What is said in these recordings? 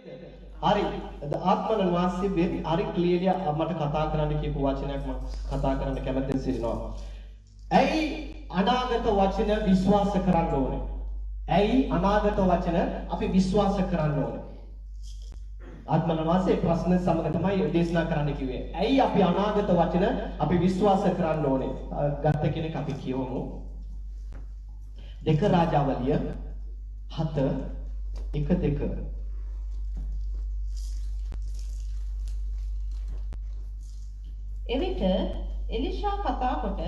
හරි ආත්මන වාස්සේ හරි ක්ලියර්ලි මට කතා කරන්න කියපු වචනයක් මම කතා කරන්න කැමතිද සිටිනවා. ඇයි අනාගත වචන විශ්වාස කරන්න ඕනේ? ඇයි අනාගත වචන අපි විශ්වාස කරන්න ඕනේ? ආත්මන වාස්සේ ප්‍රශ්න සමග තමයි දේශනා කරන්න කිව්වේ. ඇයි අපි අනාගත වචන අපි විශ්වාස කරන්න ඕනේ? ගත්ත කෙනෙක් අපි කියවමු. 2 රාජාවලිය 7:1-2 එවිට එලිෂා කතා කොට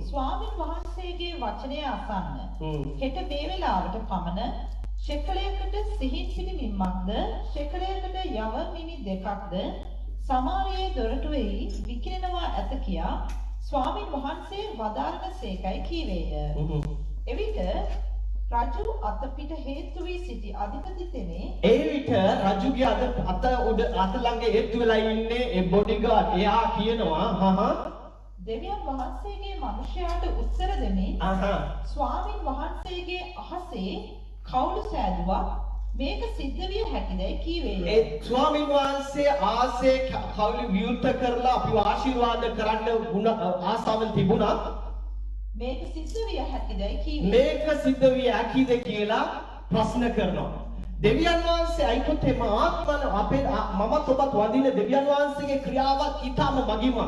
ස්වාමීන් වහන්සේගේ වචනය අසන්න. හෙට මේ වෙලාවට පමණ ශෙකලයකට සිහින් පිළිමින්මක්ද ශෙකලයකට යව මිනි දෙකක්ද සමාරියේ දොරටුවේ විකිරෙනවා ඇත කියා ස්වාමීන් වහන්සේ වදාරන සේකයි කීවේය. එවිට රජු අත පිට හේතු වී සිටි අධිපති තෙමේ ඒ විට රජුගේ අත උඩ අත ළඟ හේතු වෙලා ඉන්නේ ඒ බොඩිගාඩ්. එයා කියනවා දෙවියන් වහන්සේගේ මිනිසයාට උත්තර දෙමින් ස්වාමීන් වහන්සේගේ අහසේ කවුළු සෑදුවා මේක සිද්ධ විය හැකිදයි කීවේය. ඒ ස්වාමීන් වහන්සේ ආසේ කවුළු විවෘත කරලා අපිව ආශිර්වාද කරන්න ආසාවෙන් තිබුණා. මේක සිද්ධ විය හැකිදයි කීවේ. මේක සිද්ධ විය හැකිද කියලා ප්‍රශ්න කරනවා. දෙවියන් වහන්සේ අයිකොත් එම ආත්මන අපේ මමත් ඔබත් වදින දෙවියන් වහන්සේගේ ක්‍රියාවක් ඊටම මගිම.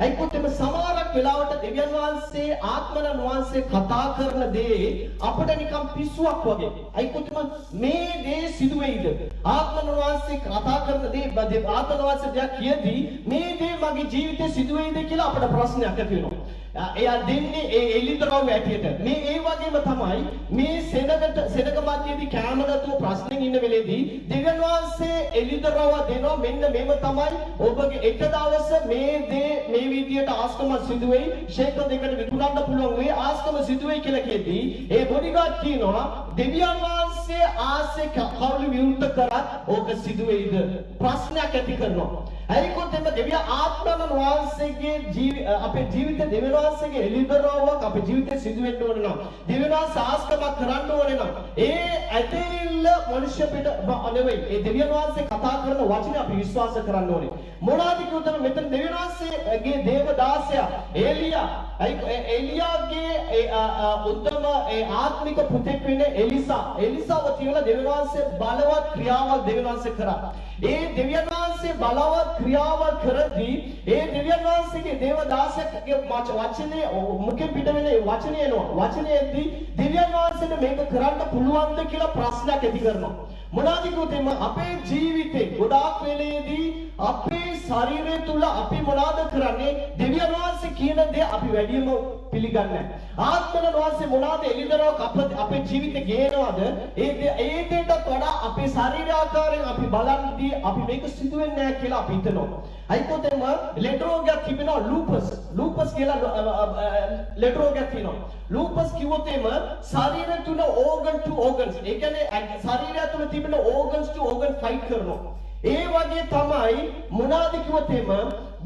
අයිකොත් එම සමහරක් වෙලාවට දෙවියන් වහන්සේ ආත්මන වහන්සේ කතා කරන දේ අපිට නිකන් පිස්සුවක් වගේ. අයිකොත් එම මේ දේ සිදු වෙයිද? ආත්මන වහන්සේ කතා කරන දේ ආත්මන වහන්සේ දෙයක් කියදී මේ දේ මගේ ජීවිතේ සිදු වෙයිද කියලා අපිට ප්‍රශ්නයක් ඇති වෙනවා. එයා දෙන්නේ ඒ එළිදරව් ඇටියට. මේ ඒ වගේම තමයි මේ සෙනග මැදදී කැම නැතුව ප්‍රශ්නෙන් ඉන්න වෙලේදී දෙවියන් වහන්සේ එළිදරව් දෙනවා. මෙන්න මේව තමයි ඔබගේ එක දවස මේ දේ මේ විදියට ආස්කම සිදු වෙයි. ෂේකල් දෙකට විකුණන්න පුළුවන් වෙයි. ආස්කම සිදු වෙයි කියලා කියදී ඒ බොඩිගාඩ් කියනවා දෙවියන් වහන්සේ ආසේ කවුළු විවෘත කරත් ඕක සිදු වෙයිද? ප්‍රශ්නයක් ඇති කරනවා. අයිකොත් එම දෙවියන් ආත්මන වහන්සේගේ අපේ ජීවිතේ දෙවියන් වහන්සේගේ එළිදරව්වක් අපේ ජීවිතේ සිදු වෙන්න ඕන නම් දෙවියන් වහන්සේ ආස්කමක් කරන්න ඕනේ නම් ඒ ඇතෙල්ල මනුෂ්‍ය පිට නෙවෙයි. ඒ දෙවියන් වහන්සේ කතා කරන වචනේ අපි විශ්වාස කරන්න ඕනේ. මොනවාද කියුවද මෙතන දෙවියන් වහන්සේගේ දේවදාසයා එලියාගේ උත්තම ආත්මික පුතෙක් වෙන්නේ එලිසාව කියලා දෙවියන් වහන්සේ බලවත් ක්‍රියාවක් දෙවියන් වහන්සේ කරා. ඒ දෙවියන් වහන්සේ බලවත් ක්‍රියාවක් කරද්දී ඒ දෙවියන් වහන්සේගේ දේවදාසයාගේ වචනේ මුඛෙන් පිට වෙන වචනේ එනවා. වචනේදී දෙවියන් වහන්සේට මේක කරන්න පුළුවන්ද කියලා ප්‍රශ්නයක් ඇති කරනවා. මොනවාද කිව්වොත් අපේ ජීවිතේ ගොඩාක් වෙලේදී අපේ ශරීරය තුල අපි මොනවාද කරන්නේ? දෙවියන් වහන්සේ කියන දේ අපි වැඩිම පිළිගන්නේ නැහැ. ආත්මන වහන්සේ මොනවාද එළිදරව් අපේ ජීවිතේ ගේනවද? ඒ දෙයටත් වඩා අපේ ශරීර ආකාරයෙන් අපි බලන්නේ අපි මේක සිදු වෙන්නේ නැහැ කියලා අපි හිතනවා. අයිකොත් එම ලෙඩ රෝගයක් තිබෙනවා ලූපස් කියලා ලෙඩ රෝගයක් තියෙනවා. ලූපස් කිව්වොත් එම ශරීරය තුල organ to organs. ඒ කියන්නේ ශරීරය තුල තිබෙන organs to organ fight කරනවා. ඒ වගේ තමයි මොනවාද කිව්වොත් එම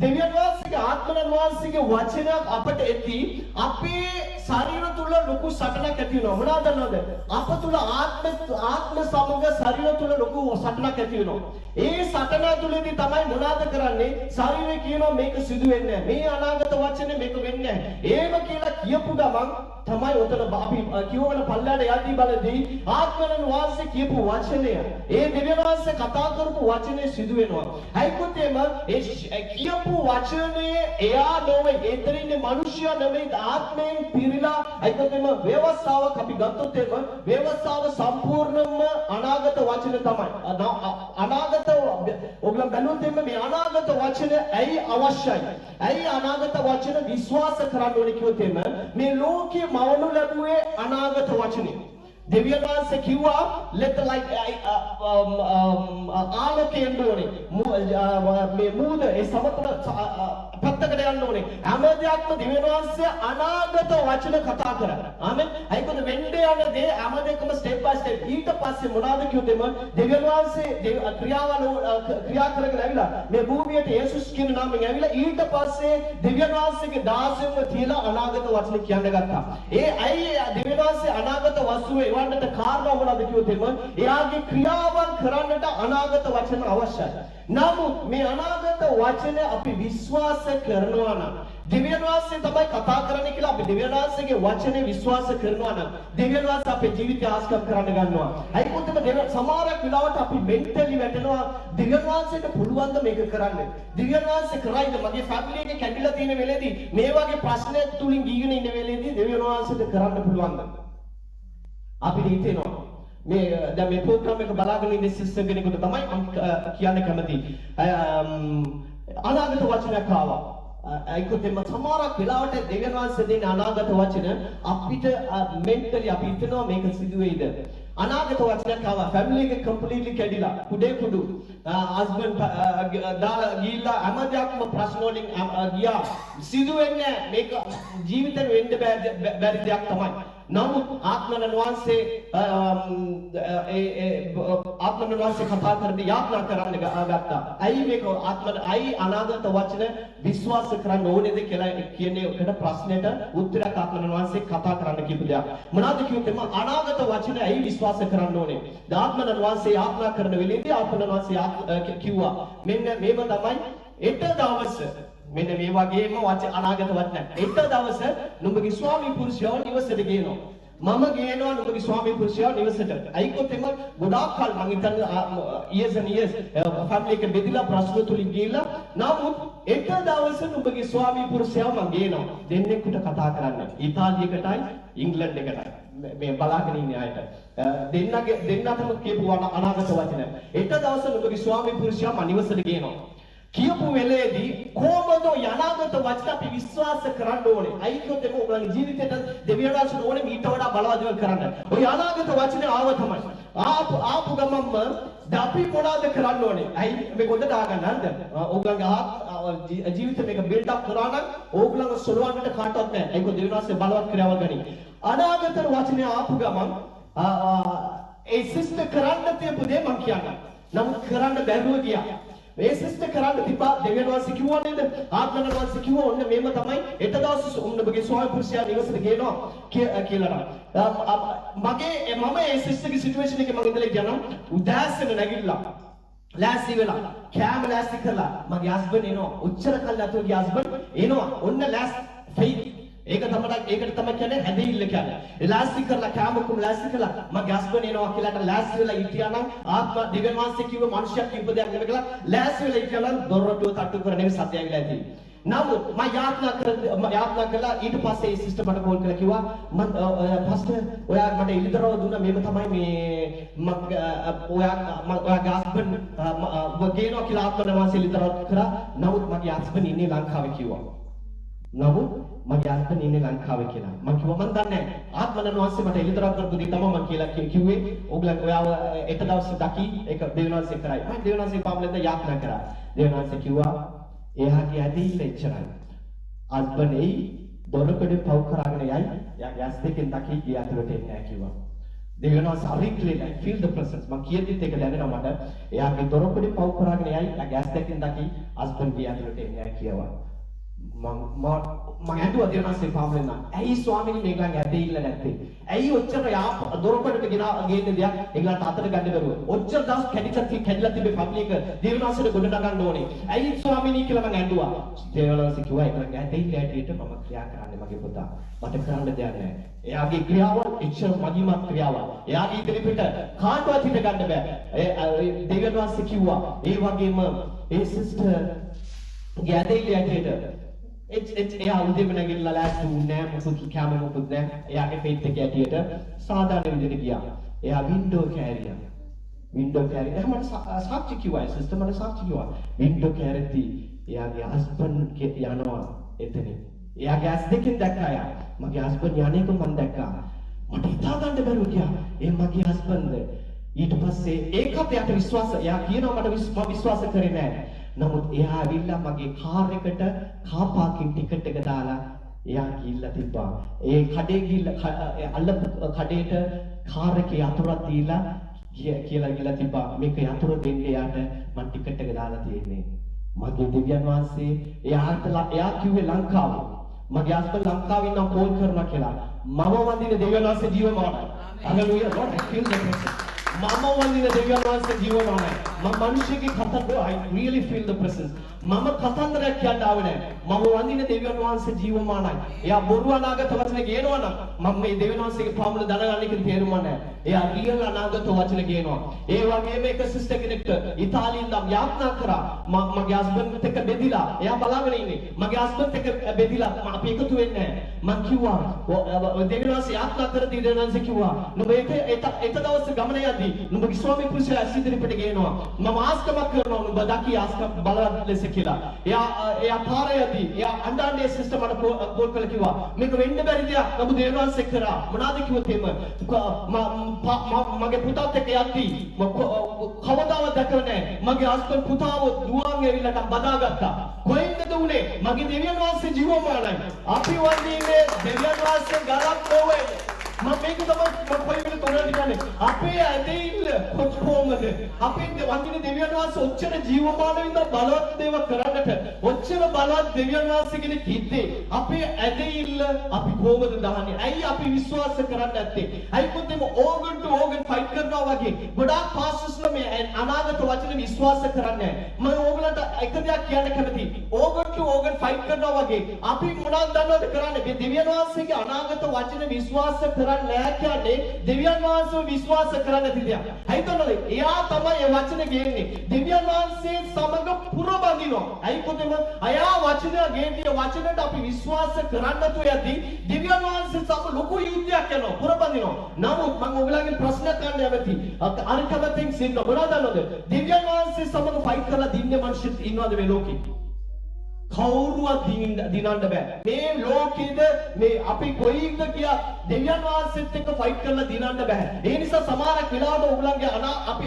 දෙවියන් වහන්සේගේ ආත්මන වහන්සේගේ වචනයක් අපට ඇති අපේ ශරීර තුල ලොකු සටනක් ඇති වෙනවා. මොනවද දන්නවද? අප තුල ආත්ම සමග ශරීර තුල ලොකු සටනක් ඇති වෙනවා. ඒ සටන තුලදී තමයි මොනවද කරන්නේ? ශරීරය කියනවා මේක සිදු වෙන්නේ නැහැ. මේ අනාගත වචනේ මේක වෙන්නේ නැහැ. ඒව කියලා කියපු ගමන් තමයි උතන අපි කියවන පල්ලයට යද්දී බලදී ආත්මන වහන්සේ කියපු වචනය ඒ දෙවියන් වහන්සේ කතා කරපු වචනේ සිදු වෙනවා. අයිකොත් එම ඒ කියපු වචනේ එයා නොවේ ඒතරින්නේ මිනිස්සයා නෙමෙයි ආත්මයෙන් පිරීලා අයිකොත් එම ව්‍යවස්ථාවක් අපි ගත්තොත් එම ව්‍යවස්ථාව සම්පූර්ණයෙන්ම අනාගත වචන තමයි. අනාගත ඔයගොල්ලෝ බැලුවොත් එම මේ අනාගත වචන ඇයි අවශ්‍යයි? ඇයි අනාගත වචන විශ්වාස කරන්න ඕනේ කිව්වොත් එම මේ ලෝකයේ මවනු ලැබුවේ අනාගත වචනේ. දෙවියන් වහන්සේ කිව්වා let like ආලෝකයෙන් ඕනේ මේ මූද ඒ සමතල පැත්තකට යන්න ඕනේ. හැම දෙයක්ම දෙවියන් වහන්සේ අනාගත වචන කතා කරා. ආමෙන්. අයිකොද වෙන්නේ යන දේ හැම දෙයක්ම step by step. ඊට පස්සේ මොනවාද කිව්වොත් දෙවියන් වහන්සේ ක්‍රියා කරගෙන ඇවිල්ලා මේ භූමියට යේසුස් කියන නාමයෙන් ඇවිල්ලා ඊට පස්සේ දෙවියන් වහන්සේගේ දාසයන්ව තියලා අනාගත වචන කියන්න ගත්තා. ඒ ඇයි දෙවියන් වහන්සේ අනාගත වස්තුවේ එවන්නට කාරණා මොනවද කිව්වොත් එම එයාගේ ක්‍රියාවන් කරන්නට අනාගත වචන අවශ්‍යයි. නමුත් මේ අනාගත වචන අපි විශ්වාස කරනවා නම් දෙවියන් වහන්සේ තමයි කතා කරන්නේ කියලා අපි දෙවියන් වහන්සේගේ වචනේ විශ්වාස කරනවා නම් දෙවියන් වහන්සේ අපේ ජීවිතය ආස්කම් කරන්න ගන්නවා. අයිකොත් එම සමහරක් වෙලාවට අපි මෙන්ටලි වැටෙනවා දෙවියන් වහන්සේට පුළුවන් ද මේක කරන්න. දෙවියන් වහන්සේ කරයිද මගේ ෆැමිලි එකේ කැඩිලා තියෙන වෙලේදී මේ වගේ ප්‍රශ්නයක් තුලින් ගිහින් ඉන්න වෙලේදී දෙවියන් වහන්සේට කරන්න පුළුවන්ද? අපිට හිතෙනවා මේ දැන් මේ ප්‍රෝග්‍රෑම් එක බලාගෙන ඉන්න සිස්ටර් කෙනෙකුට තමයි මම කියන්න කැමති. අනාගත වචනයක් ආවා. ඒකත් එම සමහරක් වෙලාවට දෙවියන් වහන්සේ දෙන අනාගත වචන අපිට මෙන්ටලි අපි හිතනවා මේක සිදු වෙයිද? අනාගත වචනයක් ආවා ෆැමිලි එක කම්ප්ලීට්ලි කැඩිලා කුඩේ කුඩු හස්බන්ඩ් දාලා ගිහිල්ලා හැමදේක්ම ප්‍රශ්න වලින් ගියා සිදු වෙන්නේ මේක ජීවිතේ වෙන්න බැරි දෙයක් තමයි. නමුත් ආත්මන වහන්සේ ආත්මන වහන්සේ කතා කරද්දී යාත්‍රා කරන්න ගත්තා. ඇයි මේක ආත්මන ඇයි අනාගත වචන විශ්වාස කරන්න ඕනේද කියලා කියන්නේ ඔකට ප්‍රශ්නෙට උත්තරයක් ආත්මන වහන්සේ කතා කරන්න කියපු දෙයක්. මොනවද කිව්වොත් එම අනාගත වචන ඇයි විශ්වාස කරන්න ඕනේ? ආත්මන වහන්සේ යාත්‍රා කරන වෙලේදී ආත්මන වහන්සේ කිව්වා මෙන්න මේව තමයි එක දවස මෙන්න මේ වගේම අනාගත වචන. එක දවස නුඹගේ ස්වාමී පුරුෂයව නිවසට ගේනවා. මම ගේනවා නුඹගේ ස්වාමී පුරුෂයව නිවසට. අයිකොත් එම ගොඩාක් කල් මං හිතන්නේ years and years ෆැමිලි එක බෙදලා ප්‍රශ්න තුලින් ගිහිල්ලා නමුත් එක දවස නුඹගේ ස්වාමී පුරුෂයව මං ගේනවා. දෙන්නෙකුට කතා කරන්න. ඉතාලියකටයි ඉංග්ලන්ඩ් එකටයි. මේ බලාගෙන ඉන්න අයට දෙන්නටම කියපු අනාගත වචන. එක දවස නුඹගේ ස්වාමී පුරුෂයව මං නිවසට ගේනවා. කියපු වෙලේදී කොහොමද යනාගත වචන අපි විශ්වාස කරන්න ඕනේ? අයිකොත් එම ඔයගලගේ ජීවිතේට දෙවියන් වහන්සේ ඕනේ ඊට වඩා බලවත් දේවල් කරන්න. ඔය අනාගත වචනේ ආව තමයි. ආපු ගමන්ම අපි මොනවද කරන්න ඕනේ? අයි මේක හොඳට ආගන්න නේද? ඔයගලගේ ජීවිතේ මේක බිල්ඩ් අප් කරා නම් ඔයගලගේ සොලවන්නට කාටවත් නැහැ. අයිකො දෙවියන් වහන්සේ බලවත් ක්‍රියාවල් ගනි. අනාගත වචනේ ආපු ගමන් ඒ සිස්ටර් කරන්න තියපු දේ මම කියන්නම්. නමුත් කරන්න බැරුව ගියා. මේ සිස්ටර් කරන්න තිබ්බා දෙවියන් වහන්සේ කිව්වා නේද? ආත්මන වහන්සේ කිව්වා ඔන්න මේම තමයි එක දවස් ඔන්නබගේ ස්වාමී පුරුෂයා නිවසට ගේනවා කියලා මම ඒ සිස්ටර්ගේ සිටුේෂන් එකේ මම ඉඳලා කියනවා උදෑසන නැගිටලා ලෑස්ති වෙලා කැම ලෑස්ති කරලා මගේ හස්බන්ඩ් එනවා. ඔච්චර කල් අතෝගේ හස්බන්ඩ් එනවා. ඔන්න ලෑස්ති ඒකට තමයි කියන්නේ හැදෙILL කියන්නේ. ලෑස්ති කරලා කැමකුම් ලෑස්ති කරලා මගේ හස්බන්ඩ් එනවා කියලාට ලෑස්ති වෙලා හිටියා නම් ආත්ම දෙවියන් වහන්සේ කිව්ව මිනිස්සුක් කිව්ව දෙයක් නෙමෙයි කියලා ලෑස්ති වෙලා හිටියා නම් දොරටුව තට්ටු කරන්නේ සත්‍යය ඇවිල්ලා ඇති. නමුත් මම යාත්‍රා කළා ඊට පස්සේ ඒ සිස්ටර් මට කෝල් කරලා කිව්වා පාස්ටර් ඔයා මට ඉලිදරව දුන්නා මේක තමයි මේ ඔයාගේ හස්බන්ඩ් ගේනවා කියලා ආත්මන වහන්සේ ඉලිදරව කරා. නමුත් මගේ හස්බන්ඩ් ඉන්නේ ලංකාවේ කිව්වා. නමුත් මගේ හස්බන්ඩ් ඉන්නේ ලංකාවේ කියලා. මම කිව්වා මම දන්නේ නැහැ. ආත්මන වහන්සේ මට ඉලිදරව කරපු දේ තමයි මම කියලා කිව්වේ. ඕගොල්ලෝ ඔයාව එක දවස් දකි ඒක දෙවියන් වහන්සේ කරයි. මම දෙවියන් වහන්සේ පාමුලෙන්ද යාත්‍රා කරා. දෙවියන් වහන්සේ කිව්වා එයාගේ ඇදහිල්ල එච්චරයි. හස්බන්ඩ් එයි දොරකඩේ පව් කරගෙන යයි. එයාගේ ඇස් දෙකෙන් දකි ගිය අතරට එන්නේ නැහැ කිව්වා. දෙවියන් වහන්සේ හරියටම feel the presence. මම කියද්දිත් ඒක දැනෙනවා මට. එයාගේ දොරකඩේ පව් කරගෙන යයි. එයාගේ ඇස් දෙකෙන් දකි හස්බන්ඩ් ගිය අතරට එන්නේ නැහැ කිව්වා. මම ඇඬුවා දෙවියන් වහන්සේ පාමුලෙන්. ඇයි ස්වාමීනි මේගොල්ලන්ගේ ඇදහිල්ල නැත්තේ? ඇයි ඔච්චර දොරකඩට ගේන්න දෙයක් ඒගොල්ලන්ට අතට ගන්න බැරුව? ඔච්චර දවස් කැඩිලා තිබ්බේ ෆැමිලි එක දෙවියන් වහන්සේට ගොඩ නගන්න ඕනේ. ඇයි ස්වාමීනි කියලා මම ඇඬුවා. දෙවියන් වහන්සේ කිව්වා ඒගොල්ලන්ගේ ඇදහිල්ල ඇටියට මම ක්‍රියා කරන්නේ මගේ පුතා. මට කරන්න දෙයක් නැහැ. එයාගේ ක්‍රියාව එච්චර මගිමත් ක්‍රියාවක්. එයාගේ ඉදිරිපිට කාටවත් හිට ගන්න බෑ. දෙවියන් වහන්සේ කිව්වා ඒ වගේම ඒ සිස්ටර් ගේ ඇදහිල්ල ඇටියට එයා උදේම නැගිටලා ලෑස්ති වුණේ නැහැ මොකද කැම මොකද නැහැ. එයාගේ ෆේත් එක ඇටියට සාමාන්‍ය විදිහට ගියා. එයා වින්ඩෝ කෑරියා. එහෙනම් මට සාක්ෂි කිව්වා සිස්ටර් මට සාක්ෂි කිව්වා. වින්ඩෝ කෑරෙති එයාගේ හස්බන්ඩ් යනවා එතන. එයාගේ ඇස් දෙකෙන් දැක්කා එයා. මගේ හස්බන්ඩ් යන්නේක මම දැක්කා. මට හිතා ගන්න බැරුව ගියා. ඒ මගේ හස්බන්ඩ් ඊට පස්සේ ඒකත් එයාට විශ්වාස එයා කියනවා මට විශ්වාස කරේ නැහැ. නමුත් එයා ඇවිල්ලා මගේ කාර් එකට කාර් පාකින් ටිකට් එක දාලා එයා ගිහිල්ලා තිබ්බා. ඒ කඩේ ගිහිල්ලා අල්ලපු කඩේට කාර් එකේ යතුරක් දීලා කියලා ගිහිල්ලා තිබ්බා. මේක යතුර දෙන්න එයාට මම ටිකට් එක දාලා තියෙන්නේ. මගේ දෙවියන් වහන්සේ එයා කිව්වේ ලංකාව. මගේ හස්බන්ඩ් ලංකාවේ ඉන්න කෝල් කරනවා කියලා. මම වඳින දෙවියන් වහන්සේ ජීවමානයි. Hallelujah. Lord, I feel the presence. Mama wandina Deviyan Wahanse ජීවමානයි. මම මිනිස්සුගේ කතන්දර I really feel the presence. මම කතන්දරයක් කියන්න ආවේ නැහැ. මම වඳින දෙවියන් වහන්සේ ජීවමානයි. එයා බොරු අනාගත වචන කියනවා නම් මම මේ දෙවියන් වහන්සේගේ පාමුල දැනගන්න කියන තේරුම නැහැ. එයා රියල් අනාගත වචන කියනවා. ඒ වගේම එක සිස්ටර් කෙනෙක්ට ඉතාලියෙන් නම් යාත්‍රා කරා. මගේ හස්බන්ඩ්ත් එක්ක බෙදිලා. එයා බලාගෙන ඉන්නේ. මගේ හස්බන්ඩ්ත් එක්ක බෙදිලා අපි එකතු වෙන්නේ නැහැ. මම කිව්වා දෙවියන් වහන්සේ යාත්‍රා කරදී දෙවියන් වහන්සේ කිව්වා නුඹ එක දවස් ගමන යද්දී නුඹගේ ස්වාමි පුරුෂයා ඇසිදිරිපිට ගේනවා. මම ආස්කමක් කරනවා නුඹ දකි ආස්කම් බලවත් ලෙස කියලා. එයා පාරයේදී එයා අඬන්නේ සිස්ටර් මට කෝල් කරලා කිව්වා මේක වෙන්න බැරි දෙයක් නමුත් දෙවියන් වහන්සේ කරා. මොනවාද කිව්වොත් එහෙම මගේ පුතාත් එක්ක යද්දී කවදාවත් දැකලා නැහැ. මගේ හස්බන්ඩ් පුතාව දුවන් ඇවිල්ලා බදාගත්තා. කොහෙන්ද උනේ? මගේ දෙවියන් වහන්සේ ජීවමානයි. අපි වන්දින්නේ දෙවියන් වහන්සේ ගලක් නොවේ. මම මේක තමයි මම කොයිවෙල තෝරන්න කියන්නේ. අපේ ඇදෙන්න කොහොමද? අපේ වන්දින දෙවියන් වහන්සේ ඔච්චර ජීවමාන වින්ද බලවත් දේව කරන්නට ඔච්චර බලවත් දෙවියන් වහන්සේ කෙනෙක් හිටියේ. අපේ ඇදෙන්න අපි කොහොමද දහන්නේ? ඇයි අපි විශ්වාස කරන්නේ නැත්තේ? ඇයි කොතෙම ඕගන් ටු ඕගන් ෆයිට් කරනවා වගේ ගොඩාක් පාස්ටර්ස්ලා මේ අනාගත වචන විශ්වාස කරන්නේ නැහැ. මම ඕගලන්ට එක දෙයක් කියන්න කැමතියි. ඕගන් ටු ඕගන් ෆයිට් කරනවා වගේ අපි මොනවද දන්නවද කරන්නේ? මේ දෙවියන් වහන්සේගේ අනාගත වචන විශ්වාස කරන්නේ නැහැ කියන්නේ දෙවියන් වහන්සේව විශ්වාස කරන්නේ නැති දෙයක්. හිතන්නද? එයා තමයි ඒ වචන ගේන්නේ. දෙවියන් වහන්සේ සමග පුරබඳිනවා. ඇයි කොතෙම අයා වචන ගේන්නේ වචනට අපි විශ්වාස කරන්නේ නැතුව යද්දී දෙවියන් වහන්සේ සමග ලොකු යුද්ධයක් යනවා පුරබඳිනවා. නමුත් මම ඔයගලගේ ප්‍රශ්නයක් අහන්න යමතියි. අරකමෙන් සින්න මොනවද දන්නවද? දෙවියන් වහන්සේ සමග ෆයිට් කරලා දින්නේ මිනිස්සු ඉන්නවද මේ ලෝකේ? කවුරුවත් දිනන්න බෑ. මේ ලෝකෙද මේ අපි කොයින්ද කියා දෙවියන් වහන්සේත් එක්ක ෆයිට් කරලා දිනන්න බෑ. ඒ නිසා සමහරක් වෙලාවට ඔයගලන්ගේ අපි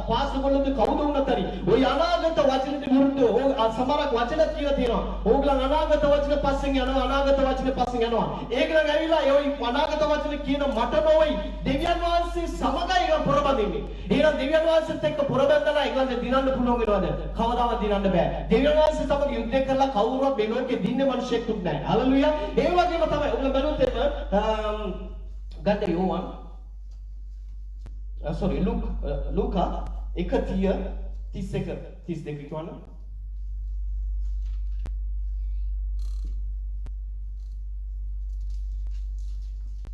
පාස්කොල්ලද කවුද වුණත් හරි ওই අනාගත වචනෙට විරුද්ධව සමහරක් වචන කියලා තියෙනවා. ඕගලන් අනාගත වචන පස්සෙන් යනවා අනාගත වචන පස්සෙන් යනවා. ඒගලන් ඇවිල්ලා ඒ අනාගත වචන කියන මට නොවයි දෙවියන් වහන්සේ සමගයි ඒක පොරබදින්නේ. එහෙනම් දෙවියන් වහන්සේත් එක්ක පොරබැඳලා ඒගලන්ට දිනන්න පුළුවන් වෙනවද? කවදාවත් දිනන්න බෑ. දෙවියන් වහන්සේ සමග යුද්ධ කරලා කවුරුවත් මේ ලෝකේ දින්නේ මිනිහෙකුත් නැහැ. හලෙලුයා. ඒ වගේම තමයි ඔයගොල්ලෝ බලුත් එම ගන්න යෝවන් sorry ලූකා 1:31 කියවන්න.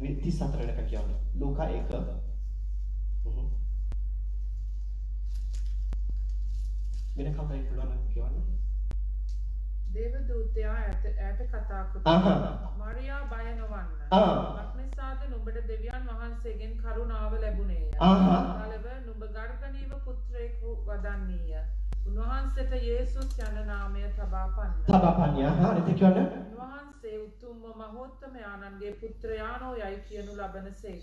විත්ති සතරලක කියවන්න. ලූකා 1 වෙන කවුරුයි පුළුවන් කියවන්න. දේවදූතයා ඈට කතා කොට මරියා බය නොවන්න. මක්නිසාද නුඹට දෙවියන් වහන්සේගෙන් කරුණාව ලැබුණේය. කලව නුඹ ගර්භණීව පුත්‍රයෙකු වදන්නීය. උන්වහන්සේට යේසුස් යන නාමය තබාපන්නා. අනිත් කියවන්න. උන්වහන්සේ උතුම්ම මහෝත්තමයාණන්ගේ පුත්‍රයාණෝ යයි කියනු ලබනසේක.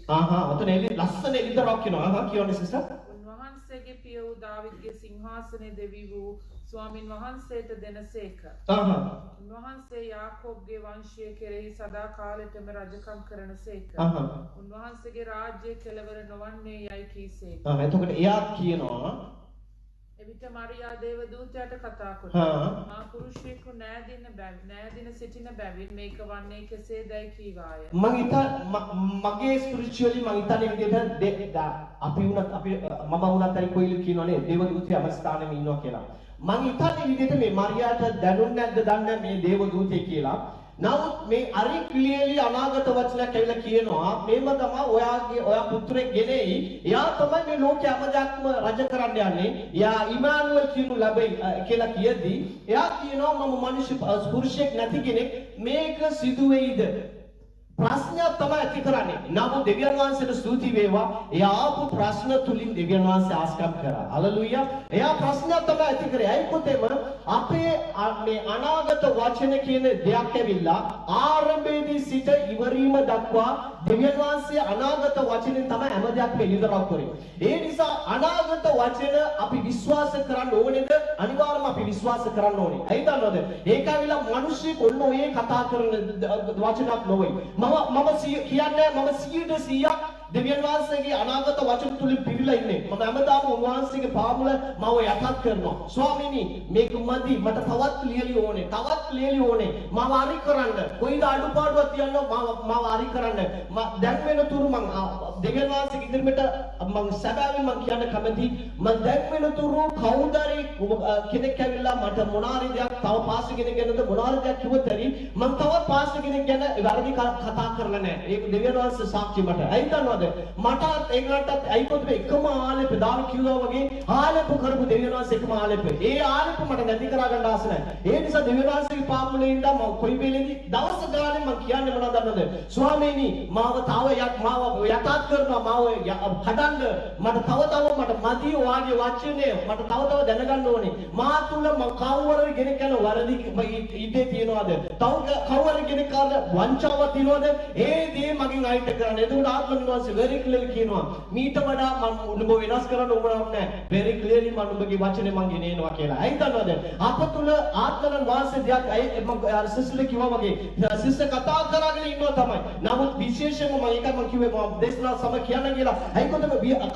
ඔතන ලස්සන එලිදරක් කියනවා. කියවන්න සිස්ටර්. උන්වහන්සේගේ පිය වූ දාවිද්ගේ සිංහාසනයේ දෙවි වූ ස්වාමින් වහන්සේට දෙනසේක. උන්වහන්සේ යාකෝබ්ගේ වංශය කෙරෙහි සදා කාලෙටම රජකම් කරනසේක. උන්වහන්සේගේ රාජ්‍ය කෙලවර නොවන්නේ යයි කීසේක. එතකොට එයාත් කියනවා එවිට මරියා දේවදූතයාට කතා කොට මා පුරුෂයෙකු නෑදින සිටින බැවින් මේක වන්නේ කෙසේදයි කීවාය. මගේ ස්පිරිචුවලි මං හිතන්නේ විදිහට අපි වුණත් අපි මම වුණත් හරි කොයිලු කියනෝනේ දේවදූතය අවස්ථානෙම ඉන්නවා කියලා. මං හිතන්නේ විදිහට මේ මරියාට දැනුන්නේ නැද්ද දන්නේ මේ දේවදූතය කියලා. නමුත් මේ අරි ක්ලියර්ලි අනාගත වචනයක් ඇවිල්ලා කියනවා මේම තමයි ඔයා පුත්‍රයෙක් ගෙනෙයි. එයා තමයි මේ ලෝකයේ අමදක්ම රජ කරන්න යන්නේ. එයා ඉමානුවෙල් කියනු ලැබෙයි කියලා කියද්දී එයා කියනවා මම මිනිස් පුරුෂයෙක් නැති කෙනෙක් මේක සිදු වෙයිද? ප්‍රශ්නයක් තමයි ඇති කරන්නේ. නමුත් දෙවියන් වහන්සේට ස්තුති වේවා. එයා ආපු ප්‍රශ්න තුලින් දෙවියන් වහන්සේ ආස්කම් කරා. හලෙලූයා. එයා ප්‍රශ්නයක් තමයි ඇති කරේ. අයි කොතෙම අපේ මේ අනාගත වචන කියන දෙයක් ඇවිල්ලා ආරම්භයේදී සිට ඉවරීම දක්වා දෙවියන් වහන්සේ අනාගත වචනෙන් තමයි හැම දෙයක්ම එළිදරව් කරේ. ඒ නිසා අනාගත වචන අපි විශ්වාස කරන්න ඕනේද? අනිවාර්යයෙන්ම අපි විශ්වාස කරන්න ඕනේ. ඇයි දන්නවද? ඒක ඇවිල්ලා මිනිස්සු කොන්න ඔය කතා කරන වචනක් නොවේ. මම කියන්නේ මම 100% දෙවියන් වහන්සේගේ අනාගත වචන තුලින් පිරීලා ඉන්නේ. මම හැමදාම උන්වහන්සේගේ පාමුල මාව යටත් කරනවා. ස්වාමීනි මේක මදි මට තවත් ලියලි ඕනේ. තවත් ලියලි ඕනේ. මාව හරි කරන්න. කොයිද අඩුපාඩුවක් තියනවා මාව හරි කරන්න. දැන් වෙනතුරු මම දෙවියන් වහන්සේගේ ඉදිරියට මම සැබෑවෙන් මම කියන්න කැමති මම දැන් වෙනතුරු කවුරුදරි කෙනෙක් ඇවිල්ලා මට මොනාරි දෙයක් තව පාස්ටර් කෙනෙක් ගැනද මොනාරි දෙයක් කිව්වොත් හරි මම තවත් පාස්ටර් කෙනෙක් ගැන වැරදි කතා කරලා නැහැ. ඒක දෙවියන් වහන්සේ සාක්ෂි මට. ඇයි දන්නවද? මටත් ඒකටත් අයිකොත් එකම ආලෙප දාන කිව්වා වගේ ආලෙප කරපු දෙවියන් වහන්සේ එකම ආලෙප. ඒ ආලෙප මට නැති කරා ගන්න ආස නැහැ. ඒ නිසා දෙවියන් වහන්සේගේ පාමුලේ ඉඳන් මම කොයි වෙලෙදි දවස් ගානේ මම කියන්නේ මොනවද දන්නවද? ස්වාමීනි මාව තව යටත් කරනවා මාව හදන්න මට තව මට මදි වාගේ වචනේ මට තව දැනගන්න ඕනේ. මා තුල මම කවුරුහරි කෙනෙක් යන වරදි ඉතේ තියනවාද? තව කවුරුහරි කෙනෙක් කාර්ය වංචාවක් තියනවාද? ඒ දේ මගෙන් අයිට කරන්න. එතකොට ආත්මනිවාසී very clearly කියනවා මීට වඩා මම ඔබ වෙනස් කරන්න ඕන නැහැ. very clearly මම ඔබගේ වචනේ මම ගෙනෙනවා කියලා. ඇයි දන්නවද? අප තුල ආත්මන වාසය දෙයක් මම සිස්ටර් කිව්වා වගේ සිස්ටර් කතා කරගෙන ඉන්නවා තමයි. නමුත් විශේෂයෙන්ම මම ඒකයි මම කිව්වේ මම දේශනා සම කියන්න කියලා. ඒකත්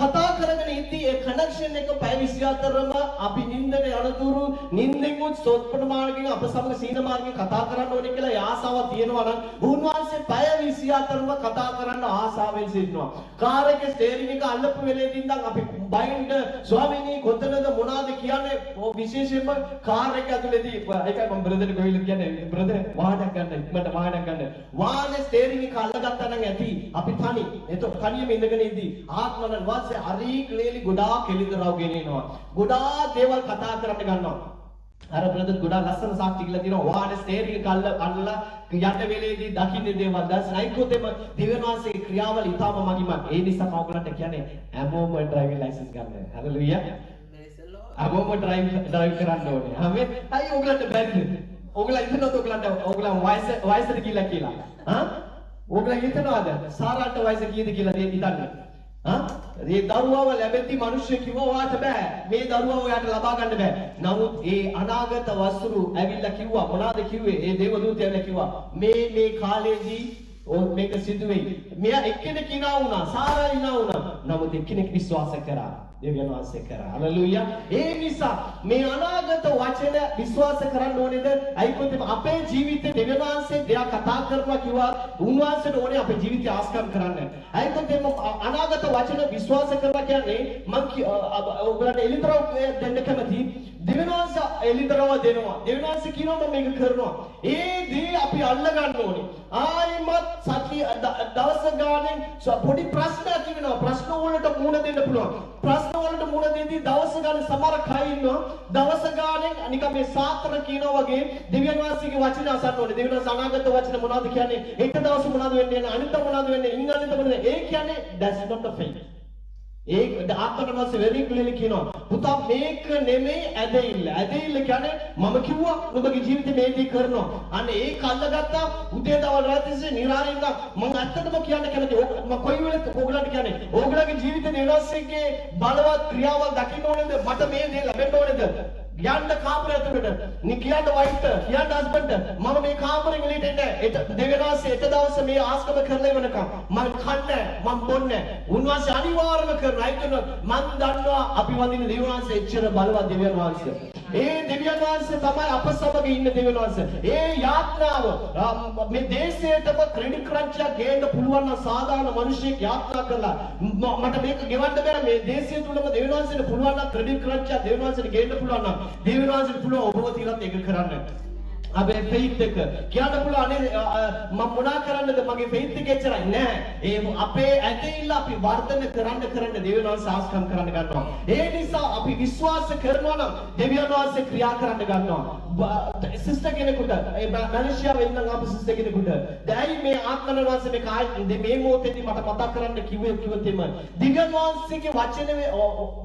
කතා කරගෙන ඉද්දී ඒ කනෙක්ෂන් එක පැය 24ම අපි නින්දට යනතුරු නින්දෙන් උත් සෝත්පන මාර්ගයෙන් අප සමග සීන මාර්ගයෙන් කතා කරන්න ඕනේ කියලා ආසාවක් තියෙනවා නම් උන්වහන්සේ පැය 24ම කතා කරන්න ආසාවෙන් සිටිනවා. කාර් එකේ ස්ටියරින් එක අල්ලපු වෙලේදී ඉඳන් අපි බයින්ඩ් ස්වාමීනි කොතනද මොනවද කියන්නේ විශේෂයෙන්ම කාර් එක ඇතුලේදී ඒකයි මම බ්‍රදර්ට ගොවිල කියන්නේ බ්‍රදර් වාහනයක් ගන්න ඉක්මනට වාහනයක් ගන්න. වාහනේ ස්ටියරින් එක අල්ලගත්තා නම් ඇති අපි තනි. එතකොට කණියෙම ඉඳගෙන ඉඳී ආත්මන වාසය හරි ක්ලීලි ගොඩාක් එළිදරව් ගෙනිනවා. ගොඩාක් දේවල් කතා කරන්න ගන්නවා. අර බ්‍රදර් ගොඩාක් ලස්සන සාක්ෂි කියලා තියෙනවා. වාහනේ ස්ටියරින් එක අල්ලලා යන්න වෙලේදී දකින්න දේවල් දැස් නයිකොතෙම දිව්‍යන් වහන්සේගේ ක්‍රියාවල ඊටම මගිමත්. ඒ නිසා මම ඔයගලන්ට කියන්නේ හැමෝම ඩ්‍රයිවිං ලයිසන්ස් ගන්න. හලෙලුයා. හැමෝම ඩ්‍රයිව් කරන්න ඕනේ. හැම අය ඔයගලන්ට බැරිද? ඔයගලා ඉන්නවද ඔයගලන් වයසට ගිහිල්ලා කියලා? ඔයගලා හිතනවාද සාරාට වයස කීයද කියලා හිතන්නේ? මේ දරුවව ලැබෙති මිනිස්සු කිව්වා ඔයාට බෑ. මේ දරුවව ඔයාට ලබා ගන්න බෑ. නමුත් ඒ අනාගත වස්තුරු ඇවිල්ලා කිව්වා මොනවාද කිව්වේ? ඒ දේවදූතයන් කිව්වා මේ කාලේදී මේක සිදු වෙයි. මෙයා එක්කෙනෙක් ඉනා වුණා. සාරා ඉනා වුණා. නමුත් එක්කෙනෙක් විශ්වාස කරා. දෙවියන් වහන්සේ කරා. හලෙලූයා. ඒ නිසා මේ අනාගත වචන විශ්වාස කරන්න ඕනේද? අයිකොත් අපේ ජීවිතේ දෙවියන් වහන්සේ දෙයක් කතා කරනවා කිව්වා උන්වහන්සේට ඕනේ අපේ ජීවිතය ආස්කම් කරන්න. අයිකොත් අනාගත වචන විශ්වාස කරනවා කියන්නේ මම ඔයගලන්ට එලිතරව දෙන්න කැමති. දෙවියන් වහන්සේ එලිතරව දෙනවා. දෙවියන් වහන්සේ කියනවා මම මේක කරනවා. ඒ දේ අපි අල්ල ගන්න ඕනේ. ආයිමත් සති දවස් ගානේ පොඩි ප්‍රශ්න ඇති වෙනවා. ප්‍රශ්න වලට මුහුණ දෙන්න පුළුවන්. ප්‍රශ්න වලට මුහුණ දෙද්දී දවස් ගානේ සමහර කයි ඉන්නවා. දවස් ගානේ නිකන් මේ සාත්‍ර කියනවා වගේ දෙවියන් වහන්සේගේ වචන අසන්න ඕනේ. දෙවියන් වහන්සේ අනාගත වචන මොනවද කියන්නේ? එක දවස් මොනවද වෙන්නේ? අනිත් මොනවද වෙන්නේ? ඉංග්‍රීසියෙන් මොනවද? ඒ කියන්නේ that's not a faith. ඒක ආත්මනවාස very clearly කියනවා. පුතා මේක නෙමෙයි ඇදහිල්ල. ඇදහිල්ල කියන්නේ මම කිව්වා ඔබගේ ජීවිතේ මේ දේ කරනවා. අන්න ඒක අල්ලගත්තා උදේ දවල් රාත්‍රියේ නිරාරින්ද මම ඇත්තටම කියන්න කැමති. මම කොයි වෙලෙත් ඕගලන්ට කියන්නේ ඕගලගේ ජීවිතේ නිරාසයේ බලවත් ක්‍රියාවල් දකින්න ඕනේද? මට මේ දේ ලැබෙන්න ඕනේද? යන්න කාමරය ඇතුළට නිකියන්න වයිෆ්ට කියන්න හස්බන්ඩ් මම මේ කාමරෙන් එළියට එන්න දෙවියන්වහන්සේ එක දවස් මේ ආස්කම කරලා ඉවරනකම් මම කන්නේ මම බොන්නේ උන්වහන්සේ අනිවාර්යම කරනවා ඒක මම දන්නවා අපි වඳින දෙවියන්වහන්සේ එච්චර බලවත් දෙවියන්වහන්සේ ඒ දෙවියන්වහන්සේ තමයි අප සමග ඉන්න දෙවියන්වහන්සේ ඒ යාත්‍රාව මේ දේශයටම ක්‍රෙඩිට් ක්‍රන්ච් එක ගේන්න පුළුවන් නම් සාමාන්‍ය මිනිහෙක් යාත්‍රා කරලා මට මේක ගෙවන්න බෑ මේ දේශය තුලම දෙවියන්වහන්සේට පුළුවන් නම් ක්‍රෙඩිට් ක්‍රන්ච් එක දෙවියන්වහන්සේට ගේන්න පුළුවන් නම් දෙවියන් වහන්සේට පුළුවන් ඔබව තියලත් ඒක කරන්න. අපේ ෆේත් එක කියන්න පුළුවන් අනේ මම මොනා කරන්නද මගේ ෆේත් එක එච්චරයි නෑ. ඒ අපේ ඇදහිල්ල අපි වර්ධනය කරන්න දෙවියන් වහන්සේ ආස්කම් කරන්න ගන්නවා. ඒ නිසා අපි විශ්වාස කරනවා නම් දෙවියන් වහන්සේ ක්‍රියා කරන්න ගන්නවා. සිස්ටර් කෙනෙකුට ඒ මැලේසියාවේ ඉන්න අපේ සිස්ටර් කෙනෙකුට දැයි මේ ආත්මන වහන්සේ මේ මොහොතේදී මට මතක් කරන්න කිව්වොත් එම දෙවියන් වහන්සේගේ වචනේ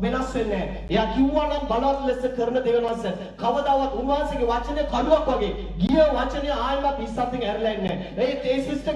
වෙනස් වෙන්නේ නෑ. එයා කිව්වා නම් බලවත් ලෙස කරන දෙවියන් වහන්සේ කවදාවත් උන්වහන්සේගේ වචනේ කඩුවක් වගේ ගිය වචනේ ආයෙත් ඉස්සතින් ඇරලා ඉන්නේ නෑ. ඒ සිස්ටර්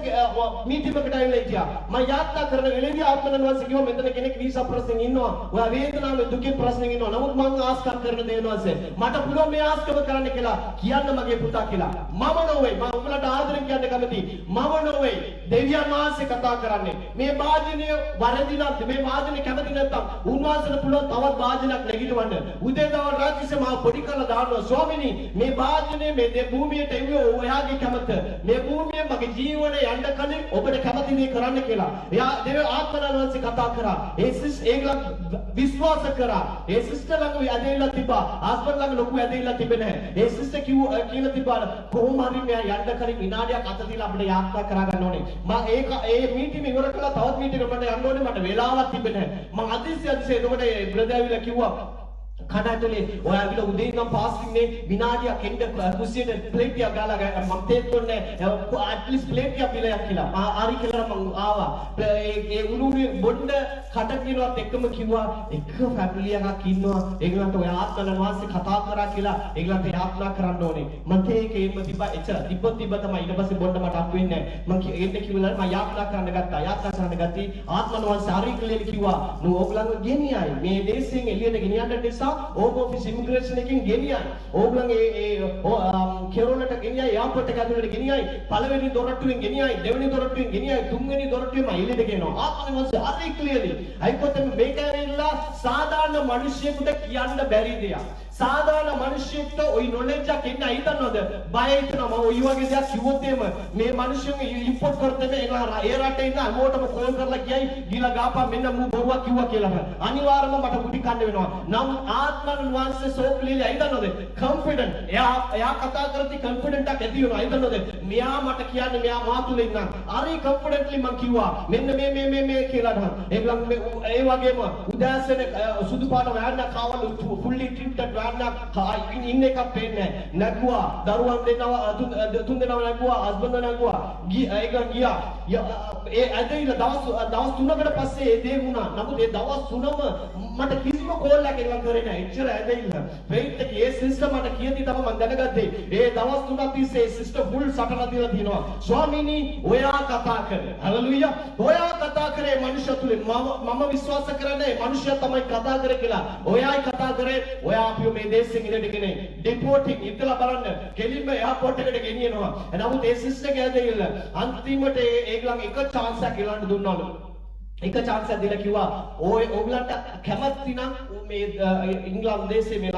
මීටිමකට ඇවිල්ලා හිටියා. මම යාත්‍රා කරන වෙලේදී ආත්මන වහන්සේ කිව්වා මෙතන කෙනෙක් වීසා ප්‍රශ්නෙන් ඉන්නවා. ඔයා වේදනාවේ දුකේ ප්‍රශ්නෙන් ඉන්නවා. නමුත් මම ආස්කම් කරන දෙවියන් වහන්සේ මට පුළුවන් මේ ආස්කම කරන්න කියලා කියන්න කියන්න මගේ පුතා කියලා. මම නොවේ. මම ඔයාලට ආදරෙන් කියන්න කැමතියි. මම නොවේ. දෙවියන් වහන්සේ කතා කරන්නේ. මේ වාදනය වරදි නැත්නම් මේ වාදනය කැමති නැත්නම් උන්වහන්සේට පුළුවන් තවත් වාදනයක් නැගිටවන්න. උදේ දවල් රාත්‍රිසේ මාව පොඩි කරලා දානවා. ස්වාමිනී මේ වාදනය මේ භූමියට එව්වේ ඔයාගේ කැමත. මේ භූමිය මගේ ජීවනයේ යන්න කලින් ඔබට කැමති දේ කරන්න කියලා. එයා දෙව ආත්මනාවන්සේ කතා කරා. ඒගොල්ලන් විශ්වාස කරා. ඒ සිස්ටර් ළඟ ඇදෙilla තිබ්බා. හස්බන්ඩ් ළඟ ලොකු ඇදෙilla තිබෙන්නේ නැහැ. ඒ සිස්ටර් කියලා තිබ්බා කොහොම හරි මෙයා යන්න කලින් විනාඩියක් අත දීලා අපිට යාත්‍රා කරා ගන්න ඕනේ. මම ඒ මීටින් ඉවර කළා තවත් මීටින් එකට යන්න ඕනේ මට වෙලාවක් තිබෙන්නේ නැහැ. මම අදිස්සිය එතකොට ඒ බ්‍රදර් ඇවිල්ලා කිව්වා කඩටලේ ඔය ඇවිල්ලා උදේ ඉඳන් පාස්ටිං නේ විනාඩියක් එන්න කුස්සියට ප්ලේට් එකක් ගාලා මම තේරුන්නේ ඇට්ලිස්ට් ප්ලේට් එකක් පිළයක් කියලා. ආරි කියලා මම ආවා. ඒ උණුනේ බොන්න කට කියනවත් එක්කම කිව්වා එක ෆැමිලි එකක් ඉන්නවා. ඒගොල්ලන්ට ඔය ආත්මන වාස්සේ කතා කරා කියලා ඒගොල්ලන්ට යාත්‍රා කරන්න ඕනේ. මම තේකේම තිබ්බා එච්චර තිබ්බ තමයි ඊට පස්සේ බොන්න මට හම් වෙන්නේ නැහැ. මම එන්න කිව්වලා මම යාත්‍රා කරන්න ගත්තා. යාත්‍රා කරන්න ගත්තී ආත්මන වාස්සේ ආරි කියලා කිව්වා. නෝ ඕගොල්ලන්ව ගෙනියයි. මේ දේශයෙන් එළියට ගෙනියන්න නිසා ඕම ඔෆිස් ඉමිග්‍රේෂන් එකකින් ගෙනියයි. ඕගොල්ලන්ගේ කෙරෝලට ගෙනියයි, එයාපෝට් එක ඇතුළට ගෙනියයි, පළවෙනි දොරටුවෙන් ගෙනියයි, දෙවෙනි දොරටුවෙන් ගෙනියයි, තුන්වෙනි දොරටුවෙම එළියට ගෙනවා. ආත්මවංශ හරි ක්ලියර්ලි. අයිකොත් මේක ඇවිල්ලා සාමාන්‍ය මිනිස්සුෙකුට කියන්න බැරි දෙයක්. සාමාන්‍ය මිනිස්සුෙක්ට ওই නොලෙජ් එකක් එන්න හිතනවද? බය හිතනවා මම ওই වගේ දෙයක් කිව්වොත් මේ මිනිස්සුන් ඉම්පෝට් කරතේ ඒලා ඒ රටේ ඉන්න හැමෝටම කෝල් කරලා කියයි ගිලා ගාපා මෙන්න මූ බොරුවක් කිව්වා කියලා. අනිවාර්යයෙන්ම මට කුටි කන්න වෙනවා. නම් ආත්මන වංශ සෝක්ලිලි හිතනවද? කොන්ෆිඩන්ට්. එයා කතා කරති කොන්ෆිඩන්ට් එකක් ඇති වෙනවා. හිතනවද? මෙයා මට කියන්නේ මෙයා මාතුලේ ඉන්නම්. හරි කොන්ෆිඩන්ට්ලි මම කිව්වා. මෙන්න මේ කියලා නම්. ඒගොල්ලන් ඒ වගේම උදාසන සුදු පාට වෑන් එකක් ආවලු ෆුල්ලි ට්‍රිප්ටඩ් ඉන්න එකක් පේන්නේ නැගුවා දරුවන් දෙන්නවා තුන් දෙනා නැගුවා හස්බන්ඩ් නැගුවා ඒක ගියා ඒ ඇදහිලා දවස් 3කට පස්සේ ඒ දේ වුණා. නමුත් ඒ දවස් 3ම මට කිසිම කෝල් එකක් එන්න කරේ නැහැ. එච්චර ඇදහිලා වෙයිට් එකේ ඒ සිස්ටම් මට කියති තමයි මම දැනගත්තේ. ඒ දවස් 3ක් තිස්සේ ඒ සිස්ටම් ෆුල් සටන දීලා තියෙනවා. ස්වාමීනි ඔයා කතා කරේ. හලෙලූයා. ඔයා කතා කරේ මනුෂ්‍ය තුලින් මම විශ්වාස කරන්නේ මනුෂ්‍ය තමයි කතා කරේ කියලා. ඔයායි කතා කරේ. ඔයා අපිව මේ දේශයෙන් ඉඳට ගෙනේ ඩිපෝටින් ඉතලා බලන්න කෙලින්ම එයාපෝට් එකට ගෙනියනවා. නමුත් ඒ සිස්ටර් ගෑදෙයිල අන්තිමට ඒගොල්ලන් එක chance එකක් ඊළඟට දුන්නලු. එක chance එකක් දීලා කිව්වා ඕගලන්ට කැමති නම් මේ ඉංග්‍රීසි දේශේ මේ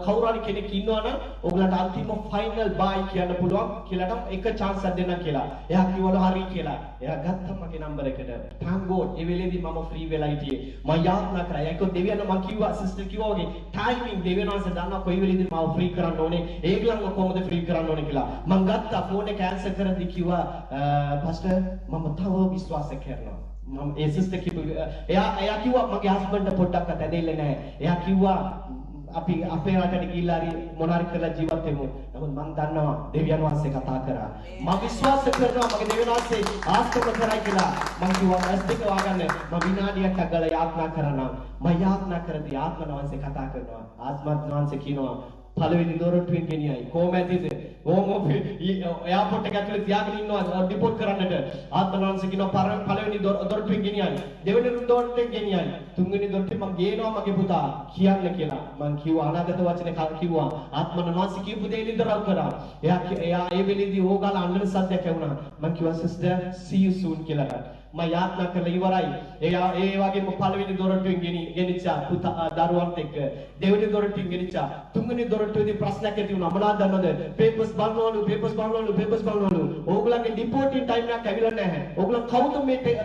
කවුරු හරි කෙනෙක් ඉන්නවා නම් ඕගලන්ට අන්තිම ෆයිනල් බයි කියන්න පුළුවන් කියලාට එක chance එකක් දෙන්න කියලා. එයා කිව්වලු හරි කියලා. එයා ගත්තා මගේ නම්බර එකට. thank god ඒ වෙලේදී මම ෆ්‍රී වෙලා හිටියේ. මම යාත්‍රා කරා. ඒක දෙවියන් මම කිව්වා සිස්ටර් කිව්වා වගේ ටයිමින් දෙවියන්වන්ස දන්නවා කොයි වෙලේදී මම ෆ්‍රී කරන්න ඕනේ. ඒගොල්ලන්ව කොහොමද ෆ්‍රී කරන්න ඕනේ කියලා. මම ගත්තා ෆෝන් එක කැන්සල් කරද්දි කිව්වා පාස්ටර් මම තව විශ්වාස කරනවා. මම ඒ සිස්ටර් කිව්වා එයා කිව්වා මගේ හස්බන්ඩ් පොඩ්ඩක්වත් ඇදෙන්නේ නැහැ. එයා කිව්වා අපි අපේ රටට ගිහිල්ලා හරි මොනාරි කරලා ජීවත් වෙමු. නමුත් මම දන්නවා දෙවියන් වහන්සේ කතා කරා. මම විශ්වාස කරනවා මගේ දෙවියන් වහන්සේ ආස්තක කරයි කියලා. මම කිව්වා ඇස් දෙක වහගන්න. මම විනාඩියක් අගල යාත්‍රා කරනවා. මම යාත්‍රා කරද්දී ආත්මන වහන්සේ කතා කරනවා. ආත්මන වහන්සේ කියනවා පළවෙනි දොරටුවෙන් ගෙනියයි. කොහොම ඇතිද? කොහොම එයාපෝට් එක ඇතුලේ තියාගෙන ඉන්නවා ඩිපෝට් කරන්නට. ආත්මනාංශ කියනවා පළවෙනි දොරටුවෙන් ගෙනියයි. දෙවෙනි දොරටුවෙන් ගෙනියයි. තුන්වෙනි දොරටුවෙන් මම ගේනවා මගේ පුතා කියන්න කියලා. මම කිව්වා අනාගත වචනේ කිව්වා. ආත්මනාංශ කියපු දේ ඉදරව් කරා. එයා ඒ වෙලේදී ඕගාලා අඬන සද්දයක් ඇහුණා. මම කිව්වා සිස්ටර් see you soon කියලා. මම යාත්‍රා කරලා ඉවරයි. එයා ඒ වගේම පළවෙනි දොරටුවෙන් ගෙනිච්චා පුතා දරුවන්ට එක්ක. දෙවෙනි දොරටුවෙන් ගෙනිච්චා. තුන්වෙනි දොරටුවේදී ප්‍රශ්නයක් ඇති වුණා. මොනවද දන්නවද? පේපර්ස් බලනවලු. ඕගොල්ලන්ගේ ඩිපෝටින් ටයිම් එකක් ඇවිල්ලා නැහැ. ඕගොල්ලන් කවුද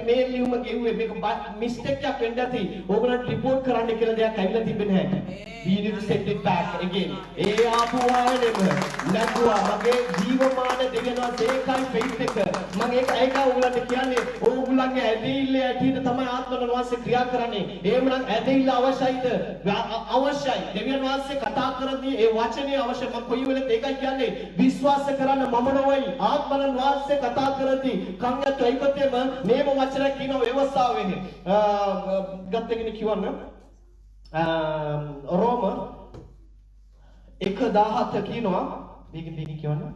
මේ ලියුම ගෙව්වේ? මේක මිස්ටේක් එකක් වෙන්න ඇති. ඕගොල්ලන් රිපෝට් කරන්න කියලා දෙයක් ඇවිල්ලා තිබෙන්නේ නැහැ. We need to send it back again. ඒ ආපු ආයෙම නැගුවා. මගේ ජීවමාන දෙවියන්ව ඒකයි ෆේත් එක. මම ඒක ඕගොල්ලන්ට කියන්නේ ඕගොල්ලන්ගේ ඇදහිල්ල ඇටියට තමයි ආත්මන වාසය ක්‍රියා කරන්නේ. එහෙමනම් ඇදහිල්ල අවශ්‍යයිද? අවශ්‍යයි. දෙවියන් වහන්සේ කතා කරන්නේ ඒ වචනේ අවශ්‍යයි. මම කොයි වෙලෙත් ඒකයි කියන්නේ විශ්වාස කරන්න මම නොවයි. ආත්මන වාසය කතා කරද්දී කංගත් ඒකතේම මේම වචනයක් කියන ව්‍යවස්ථාවේ ගත්තගෙන කියවන්න රෝම 1:17 කියනවා මේකෙන් කියවන්න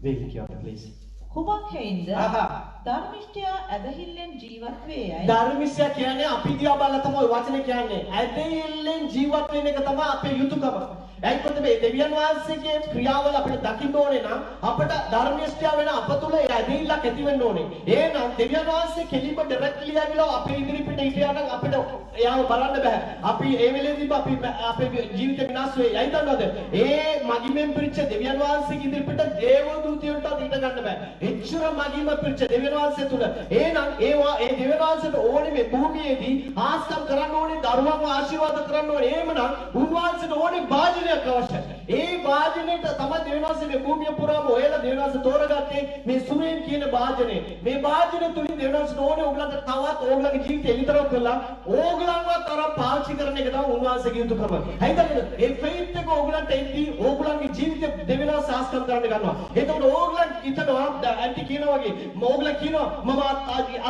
වේගින් කියවන්න please කුමක් හේින්ද ආහා. ධර්මිෂ්ඨයා ඇදහිල්ලෙන් ජීවත් වේ යයි. ධර්මිෂ්ඨය කියන්නේ අපි දිහා බලලා තමයි වචනේ කියන්නේ. ඇදහිල්ලෙන් ජීවත් වෙන එක තමයි අපේ යුතුයකම. ඒකත් මේ දෙවියන් වහන්සේගේ ක්‍රියාවල අපිට දකින්න ඕනේ නම් අපට ධර්මිෂ්ඨය වෙන අප තුල ඒ ඇදහිල්ලක් ඇති වෙන්න ඕනේ. එහෙනම් දෙවියන් වහන්සේ කෙලිම ඩිරෙක්ට්ලි ආවිලා අපේ ඉදිරිපිට හිටියා නම් අපිට එයාව බලන්න බෑ. අපි ඒ වෙලේදී අපි අපේ ජීවිත විනාශ වෙයි. ඇයි දන්නවද? ඒ මගිමෙන් පිරිච්ච දෙවියන් වහන්සේගේ ඉදිරිපිට දේව දූතයන්ට ඉඳ ගන්න බෑ. එච්චර මගිම පිරිච්ච දෙවියන් වහන්සේ තුල. එහෙනම් ඒවා ඒ දෙවියන් වහන්සේට ඕනේ මේ භූමියේදී ආස්කම් කරන්න ඕනේ, දරුවන්ව ආශිර්වාද කරන්න ඕනේ. එහෙමනම් උන්වහන්සේට ඕනේ වාජනයක් අවශ්‍යයි. ඒ වාජනයට තමයි දෙවියන් වහන්සේ මේ භූමිය පුරාම ඔයලා දෙවියන් වහන්සේ තෝරගත්තේ මේ සුරේන් කියන වාජනේ. මේ වාජන තුලින් දෙවියන් වහන්සේට ඕනේ ඔයගලන්ට තවත් ඔයගලගේ ජීවිතය එලිතරව කරලා ඕගලන්ව තරම් පාවිච්චි කරන එක තමයි උන්වහන්සේගේ යුතුයකම. හයිදද? ඒ ෆේත් එක ඕගලන්ට එද්දී ඕගලන්ගේ ජීවිතය දෙවියන් වහන්සේ ආස්කම් කරන්න ගන්නවා. එතකොට ඕගලන් හිතනවා ඇන්ටි කියනවා වගේ ඕගලන් කියනවා මම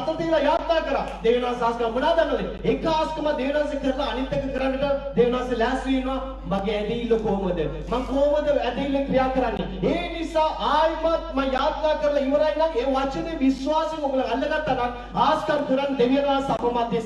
අත තියලා යාත්‍රා කරා. දෙවියන් වහන්සේ ආස්කම් මොනවද දන්නවද? එක ආස්කම දෙවියන් වහන්සේ කරලා අනිත් එක කරන්නට දෙවියන් වහන්සේ ලෑස්ති වෙනවා. මගේ ඇදහිල්ල කොහොමද? මම කොහොමද ඇදහිල්ලෙන් ක්‍රියා කරන්නේ? ඒ නිසා ආයිමත් මම යාත්‍රා කරලා ඉවරයි නම් ඒ වචනේ විශ්වාසයෙන් ඔයගොල්ලෝ අල්ලගත්තා නම් ආස්කම් කරන් දෙවියන් වහන්සේ අප මැදේ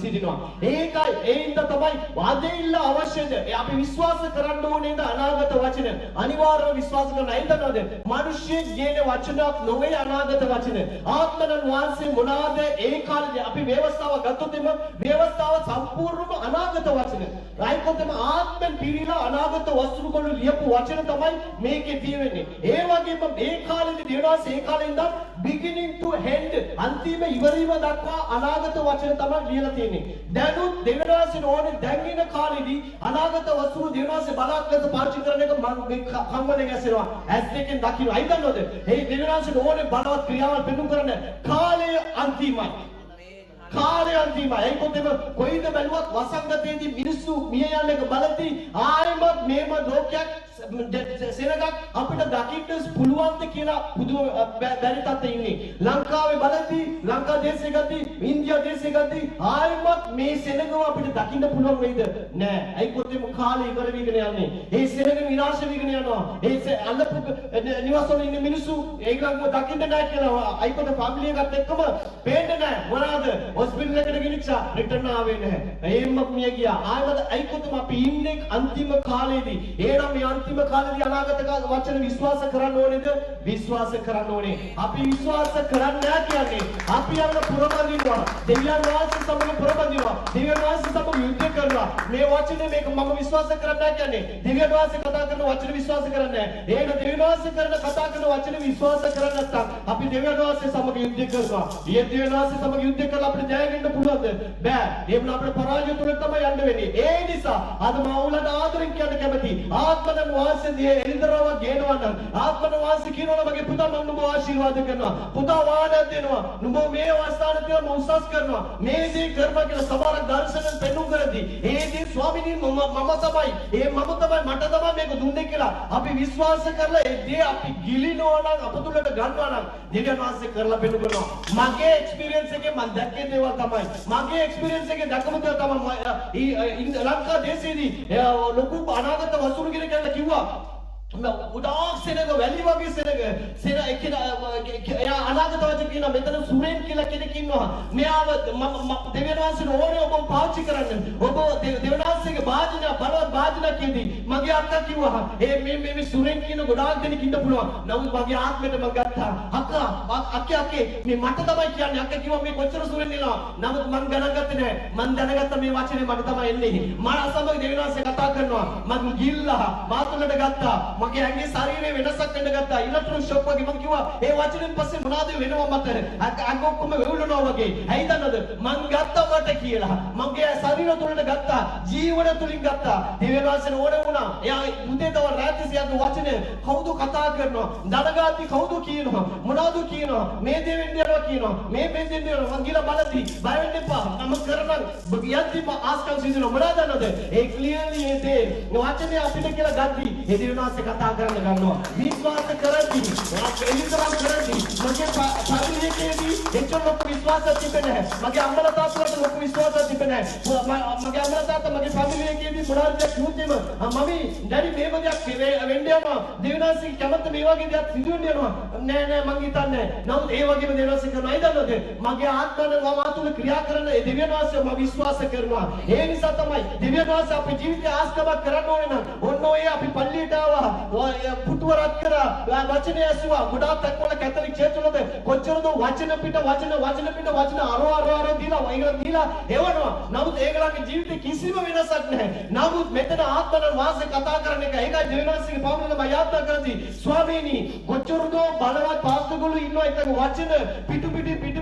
සිටිනවා. ඒකයි ඒින්ද තමයි ඇදහිල්ල අවශ්‍යද? අපි විශ්වාස කරන්න ඕනේද අනාගත වචන? අනිවාර්යව විශ්වාස කරන්න. ඇයි දන්නවද? මිනිස්සුගේ කියන වචනක් නොවේ අනාගත වචන. ආත්මයන් වහන්සේ මොනවාද ඒ කාලේ අපි ව්‍යවස්ථාව ගත්තොත් එම ව්‍යවස්ථාව සම්පූර්ණම අනාගත වචන. රයිකොතම ආත්මෙන් පිරීලා අනාගත වස්තු වල ලියපු වචන තමයි මේකේ තියෙන්නේ. ඒ වගේම මේ කාලේදී දෙවියන්වහන්සේ ඒ කාලේ ඉඳන් beginning to end අන්තිම ඉවරීම දක්වා අනාගත වචන තමයි ලියලා තියෙන්නේ. දැනුත් දෙවියන්වහන්සේ ඕනේ දැන් ඉන කාලේදී අනාගත වස්තු දෙවියන්වහන්සේ බලක් ලෙස පාවිච්චි කරන එක මම මේ කම්මලෙන් ඇසෙනවා. ඇස් දෙකෙන් දකින්න. අයි දන්නවද? මේ දෙවියන්වහන්සේ ඕනේ බලවත් ක්‍රියාවල් පෙන්වු කරන්න කාලය අන්තිමයි. කාලය අන්තිමයි. ඒකෙම කොයිද බැලුවත් වසංගතයේදී මිනිස්සු මිය යන එක බලද්දී ආයෙමත් මේම ලෝකයක් සෙනගක් අපිට දකින්න පුළුවන්ද කියලා පුදුම බැරි තත්ත්වෙ ඉන්නේ. ලංකාවේ බලද්දී ලංකා දේශේ ගත්තී ඉන්දියා දේශේ ගත්තී ආයෙමත් මේ සෙනගව අපිට දකින්න පුළුවන් වෙයිද? නෑ. ඒකෙම කාලය ඉවර වෙගෙන යන්නේ. ඒ සෙනග විනාශ වෙගෙන යනවා. ඒ අල්ලපු නිවාසවල ඉන්න මිනිස්සු ඒගොල්ලන්ව දකින්න නෑ කියලා අයිපද ෆැමිලි එකත් එක්කම පේන්නේ නෑ. මොනවාද? හොස්පිටල් එකට ගෙනිච්චා රිටර්න් ආවේ නැහැ. එහෙම මිය ගියා. ආයෙත් අයිකොතම අපි ඉන්නේ අන්තිම කාලේදී. එහෙනම් මේ අන්තිම කාලේදී අනාගත වචන විශ්වාස කරන්න ඕනේද? විශ්වාස කරන්න ඕනේ. අපි විශ්වාස කරන්නේ නැහැ කියන්නේ අපි යන පුරබඳිනවා. දෙවියන් වහන්සේ සමග පුරබඳිනවා. දෙවියන් වහන්සේ සමග යුද්ධ කරනවා. මේ වචනේ මේක මම විශ්වාස කරන්නේ නැහැ කියන්නේ. දෙවියන් වහන්සේ කතා කරන වචන විශ්වාස කරන්නේ නැහැ. ඒක දෙවියන් වහන්සේ කරන කතා කරන වචන විශ්වාස කරන්නේ නැත්නම් අපි දෙවියන් වහන්සේ සමග යුද්ධ කරනවා. ඊයේ දෙවියන් වහන්සේ සමග යුද්ධ කරලා අපිට ජය ගන්න පුළුවන්ද? බෑ. එහෙනම් අපේ පරාජය තුල තමයි යන්න වෙන්නේ. ඒ නිසා අද මම ඔයාලට ආදරෙන් කියන්න කැමතියි. ආත්මන වාසයේ එල්දරව ගේනවා නම් ආත්මන වාසය කියනවා මගේ පුතා මම නුඹ ආශිර්වාද කරනවා. පුතා වාදයක් දෙනවා. නුඹ මේ අවස්ථාවේ තියලා මම උසස් කරනවා. මේ දේ කරපන් කියලා සමහර දර්ශන පෙන්වුම් කරදී ඒ දේ ස්වාමිනී මම තමයි. ඒ මම තමයි මට තමයි මේක දුන්නේ කියලා අපි විශ්වාස කරලා ඒ දේ අපි ගිලිනවා නම් අපතුලට ගන්නවා නම් දෙවියන් වහන්සේ කරලා පෙන්වු කරනවා. මගේ එක්ස්පීරියන්ස් එකේ මම දැක්කේ දේවල් තමයි. මගේ එක්ස්පීරියන්ස් එකේ දැකපු දේවල් තමයි ලංකා දේශයේදී ලොකු අනාගත වසුරු කෙනෙක් කිව්වා උඩාක් සෙනග වැලි වගේ සෙන එයා අනාගත වචන කියන මෙතන සුරේන් කියලා කෙනෙක් ඉන්නවා. මෙයාව දෙවියන් වහන්සේ ඕනේ ඔබ පාවිච්චි කරන්න. ඔබ දෙවියන් වහන්සේගේ වාජන බලවත් වාජන කියදී මගේ අක්කා කිව්වා මේ සුරේන් කියන ගොඩාක් දෙනෙක් ඉන්න පුළුවන්. නමුත් මගේ ආත්මෙට මම ගත්තා. අක්කා මේ මට තමයි කියන්නේ. අක්කා කිව්වා මේ කොච්චර සුරේන් ඉන්නවා. නමුත් මම ගණන් ගත්තේ නැහැ. මම දැනගත්තා මේ වචනේ මට තමයි එන්නේ. මම අසමග දෙවියන් වහන්සේ කතා කරනවා. මම ගිල්ලා මාතුලට ගත්තා. මගේ ඇඟේ ශරීරේ වෙනසක් වෙන්න ගත්තා. ඉලෙක්ට්‍රොන ෂොක් වගේ මම කිව්වා ඒ වචනෙන් පස්සේ මොනවද වෙනවා මට? අඟ ඔක්කොම වෙවුලනවා වගේ. ඇයි දන්නවද? මං ගත්තා මට කියලා. මගේ ශරීර තුළට ගත්තා. ජීවන තුලින් ගත්තා. දෙවියන් වහන්සේ ඕනේ වුණා. එයා මුදේ තව රාත්‍රිසියගේ වචනේ කවුද කතා කරනවා? දඩගාති කවුද කියනවා? මොනවද කියනවා? මේ දේ වෙන්න යනවා කියනවා. මේ දෙන්න යනවා. මං ගිහලා බලද්දි බය වෙන්න එපා. මම කරනවා. යද්දි ආස්කම් සිදුන මොනවද දන්නවද? ඒ ක්ලියර්ලි ඒ දේ වචනේ අපිට කියලා ගද්දි ඒ දෙවියන් වහන්සේ කතා කරන්න ගන්නවා. විශ්වාස කරද්දී එලිතරම් කරද්දී මගේ ශරීරයේදී එච්චර ලොකු විශ්වාසයක් තිබෙන්නේ නැහැ. මගේ අම්මලා තාත්තලාට ලොකු විශ්වාසයක් තිබෙන්නේ නැහැ. මගේ අම්මලා තාත්තා මගේ ෆැමිලි එකේදී මොනවාද කිව්වොත්ම මමි ඩැඩි මේව දෙයක් වෙන්න යනවා. දෙවිනාසී කැමති මේ වගේ දෙයක් සිදු වෙන්න යනවා. නෑ මං හිතන්නේ. නමුත් ඒ වගේම දෙවිනාසී කරනවා නේද? මගේ ආත්මන මම තුල ක්‍රියා කරන ඒ දෙවිනාසී මම විශ්වාස කරනවා. ඒ නිසා තමයි දෙවිනාසී අපේ ජීවිතය ආස්කමක් කරන්න ඕනේ නම් ඔන්න ඔය අපි පල්ලියට ආවා. පුටුවරක් කරා. වචනය ඇසුවා. ගොඩාක් තක්වල කැතලික් චර්ච් වලද කොච්චරද වචන පිට අර දීලා වයිගල දීලා එවනවා. නමුත් ඒගොල්ලන්ගේ ජීවිතේ කිසිම වෙනසක් නැහැ. නමුත් මෙතන ආත්මන වාසේ කතා කරන එක ඒකයි දෙවිනාසීගේ පාමුලේ මම යාත්‍රා කරදී ස්වාමීනි කොච්චරද බලවත් පාස්තරගොල්ලෝ ඉන්නවා එතන වචන පිටු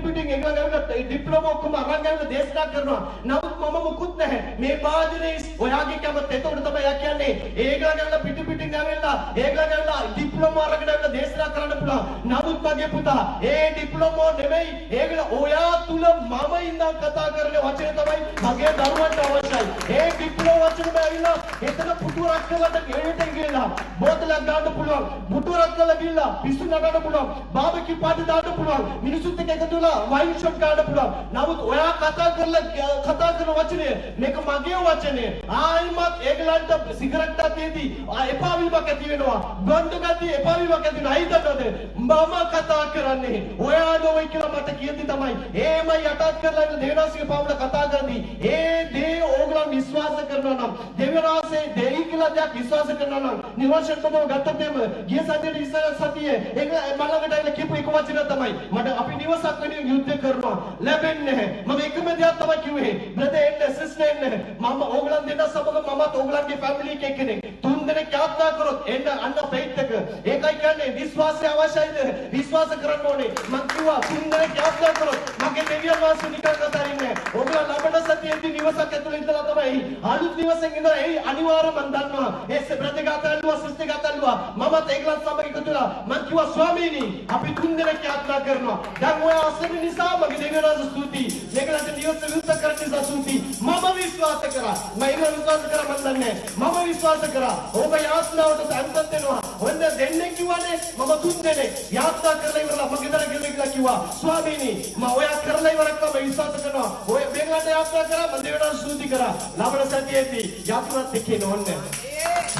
පිටින් ඒගොල්ලෝ ගාවට ඩිප්ලෝමා ඔක්කොම අරන් ගාවට දේශනා කරනවා. නමුත් මම මුකුත් නැහැ. මේ වාදනේ ඔයාගේ කැමත එතකොට තමයි යා කියන්නේ ඒගොල්ලෝ ගාවට පිටින් ගාවෙලා ඒගොල්ලෝ ගාවට ඩිප්ලෝමා අරගෙන ගාවට දේශනා කරන්න පුළුවන්. නමුත් මගේ පුතා ඒ ඩිප්ලෝමා නෙමෙයි ඒගොල්ලෝ ඔයා තුල මම ඉඳන් කතා කරන වචන තමයි මගේ දරුවන්ට අවශ්‍යයි. ඒ ඩිප්ලෝමා වචන බැවිලා එතන පුටුවරක් කරලා ගෙහෙට ගිහලා බෝතලයක් දාන්න පුළුවන්. පුටුවරක් කරලා ගිහලා පිස්සු නටන්න පුළුවන්. බාබකියු පාටි දාන්න පුළුවන්. මිනිසුත් එක්ක එකතු වෙලා වයින් ෂොට් ගන්න පුළුවන්. නමුත් ඔයා කතා කරන වචනේ මේක මගේ වචනේ. ආයිමත් ඒගලන්ට සිගරට් අතේදී එපා වීමක් ඇති වෙනවා. ගොන්ඩ ගතිය එපා වීමක් ඇති වෙනවා. හිතන්නද මම කතා කරන්නේ ඔයා නොවේ කියලා මට කියද්දි තමයි එහෙමයි යටත් කරලා ඉන්න දෙවිනාසීගේ පාමුල කතා කරන්නේ. ඒ දේ ඕගලන් විශ්වාස කරනවා නම් දෙවිනාසේ දෙයි කියලා දෙයක් විශ්වාස කරනවා නම් නිර්වචනකම ගත්තොත් එම ගිය සතියේ ඉස්සර සතියේ ඒක මලකට ඇවිල්ලා කියපු එක වචන තමයි මට අපි නිවසක් වෙනුවෙන් යුද්ධ කරනවා ලැබෙන්නේ නැහැ. මම එකම දෙයක් තමයි කිව්වේ බ්‍රදර් එන්න සිස්ටර් එන්න මම ඕගලන් දෙන්න සමග මමත් ඕගලන්ගේ ෆැමිලි එකේ කෙනෙක්. තුන් දෙනෙක් යාත්‍රා කරොත් එන්න අන්න ෆේත් එක. ඒකයි කියන්නේ විශ්වාසය අවශ්‍යයිද? විශ්වාස කරන්න ඕනේ. මං කිව්වා තුන් දෙනෙක් යාත්‍රා කරොත් මගේ දෙවියන් වහන්සේ නිකන් කතරින්නේ. ඔබලා ලබන සතියේදී නිවසක් ඇතුළේ ඉඳලා තමයි අලුත් නිවසෙන් ඉඳලා ඒ අනිවාර්යයෙන්ම මම දන්නවා. ඒ බ්‍රදර් ගාතල්ලුවා සිස්ටර් ගාතල්ලුවා මමත් ඒගලන් සමග එකතු වෙලා මං කිව්වා ස්වාමීනි අපි තුන් දෙනෙක් යාත්‍රා කරනවා. දැන් ඔය අසරණ නිසා මගේ දෙවියන් වහන්සේ ස්තුතියි. මේකට නිවස විශ්වාස කරන නිසා ස්තුතියි. මම විශ්වාස කරා. මම විශ්වාස කරා මන් දන්නේ. මම විශ්වාස කරා. ඔබ යාත්‍රාවට සම්බන්ධ වෙනවා. ඔන්න දෙන්නේ කිව්වනේ මම තුන් දෙනෙක් යාත්‍රා කරලා ඉවරලා මම ගෙදර ගිහලා කිව්වා ස්වාමීනි මම ඔයා කරලා ඉවරක්කම විශ්වාස කරනවා. ඔය මේකට යාත්‍රා කරා මම දෙවියන් වහන්සේ ස්තුති කරා. ලබන සතියේදී යාත්‍රාත් එක්කේ නෝන්නේ.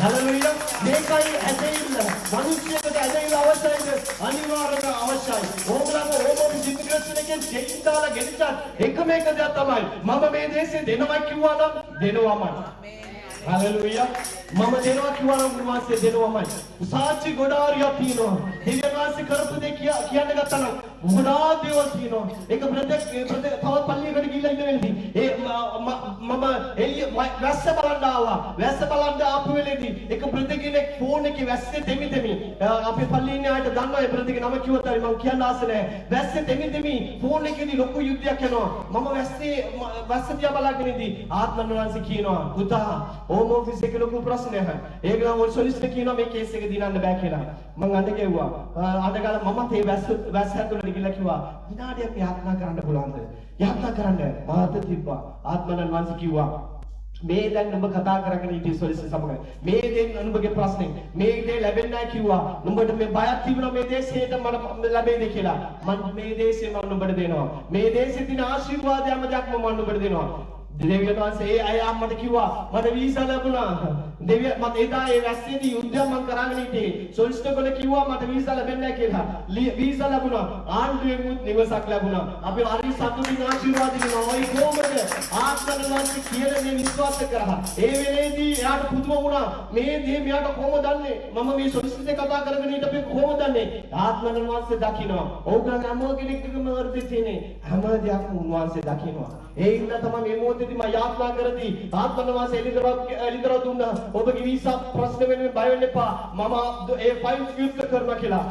හලෙලූයා. මේකයි ඇදෙන්න. මිනිස්සුන්ට ඇදෙන්න අවශ්‍යයිද? අනිවාර්යයෙන්ම අවශ්‍යයි. ඕගොල්ලෝ ජීවිතයෙන් දෙයින් දාලා ගෙනිච්ච එකම එක දේ තමයි මම මේ දේශේ දෙනවා කිව්වා නම් දෙනවමයි. හලෙලූයා. මම දෙනවා කිව්වා නම් උන්වහන්සේ දෙනවමයි. සාක්ෂි ගොඩාරියක් තියෙනවා. දෙවියන්වහන්සේ කරපු දේ කියන්න ගත්තා නම් ගොඩාක් දේවල් තියෙනවා. ඒක තවත් පල්ලියකට ගිහිල්ලා ඉන්න වෙලදී ඒ මම එළිය වැස්ස බලන්න ආවා. වැස්ස බලන්න ආපු වෙලේදී එක බ්‍රදර් කෙනෙක් ෆෝන් එකේ වැස්සේ දෙමි අපි පල්ලියේ ඉන්න අයට දන්නවා ඒ බ්‍රදර්ගේ නම කිව්වොත් හරි මම කියන්න ආස නැහැ. වැස්සේ දෙමි ෆෝන් එකේදී ලොකු යුද්ධයක් යනවා. මම වැස්ස දිහා බලාගෙන ඉඳි ආත්මඥාන්සේ කියනවා පුතා හෝම් ඔෆිස් එකේ ලොකු ප්‍රශ්නයක්. ඒගොල්ලෝ මොල් සොලිසිටර් කියනවා මේ කේස් එක දිනන්න බෑ කියලා. මම අඬ ගැව්වා. අඬ ගාලා මමත් ඒ වැස්ස ඇතුළට ගිහලා කිව්වා විනාඩියක් යාත්‍රා කරන්න පුළුවන්ද? යාත්‍රා කරන්න මාත තිබ්බා. ආත්මඥාන්සේ කිව්වා මේ දැන් නුඹ කතා කරගෙන ඉන්නේ සොලිසිටර් සමග. මේ දේ නුඹගේ ප්‍රශ්නේ. මේ දේ ලැබෙන්නේ නැහැ කිව්වා. නුඹට මේ බයක් තිබුණා මේ දේශයට මම ලැබෙයිද කියලා. මම මේ දේශේ මම නුඹට දෙනවා. මේ දේශේ තියෙන ආශිර්වාදයම දෙයක් මම නුඹට දෙනවා. දෙවියන් වහන්සේ අය අම්මට කිව්වා මට වීසා ලැබුණා. දෙවියන් මම එදා ඒ වැස්සේදී යුද්ධයක් මම කරගෙන හිටියේ. සොලිසිටර් ගොල්ලෝ කිව්වා මට වීසා ලැබෙන්නේ නැහැ කියලා. වීසා ලැබුණා. ආණ්ඩුවෙන් නිවසක් ලැබුණා. අපි හරි සතුටින් ආශිර්වාද දෙනවා. ඔය කොහොමද? ආත්මඥාන්සේ කියන දේ විශ්වාස කරා. ඒ වෙලේදී එයාට පුදුම වුණා. මේ දේ මෙයාට කොහොමද දන්නේ? මම මේ සොලිසිටර් කතා කරගෙන හිටපේ කොහොමද දන්නේ? ආත්මඥාන්සේ දකින්නවා. ඕගොල්ලෝ හැම කෙනෙක්ගේම වර්ධි තියෙන්නේ. හැම දෙයක්ම උන්වහන්සේ දකින්නවා. ඒ හින්දා තමයි මේ මොහොතේදී මම යාත්‍රා කරදී ආත්මඥාන්සේ එළිදරව් දුන්නා. ඔබගේ වීසා ප්‍රශ්න වෙනුවෙන් බය වෙන්න එපා. මම ඒ ෆයිල් යුද්ධ කරනවා කියලා.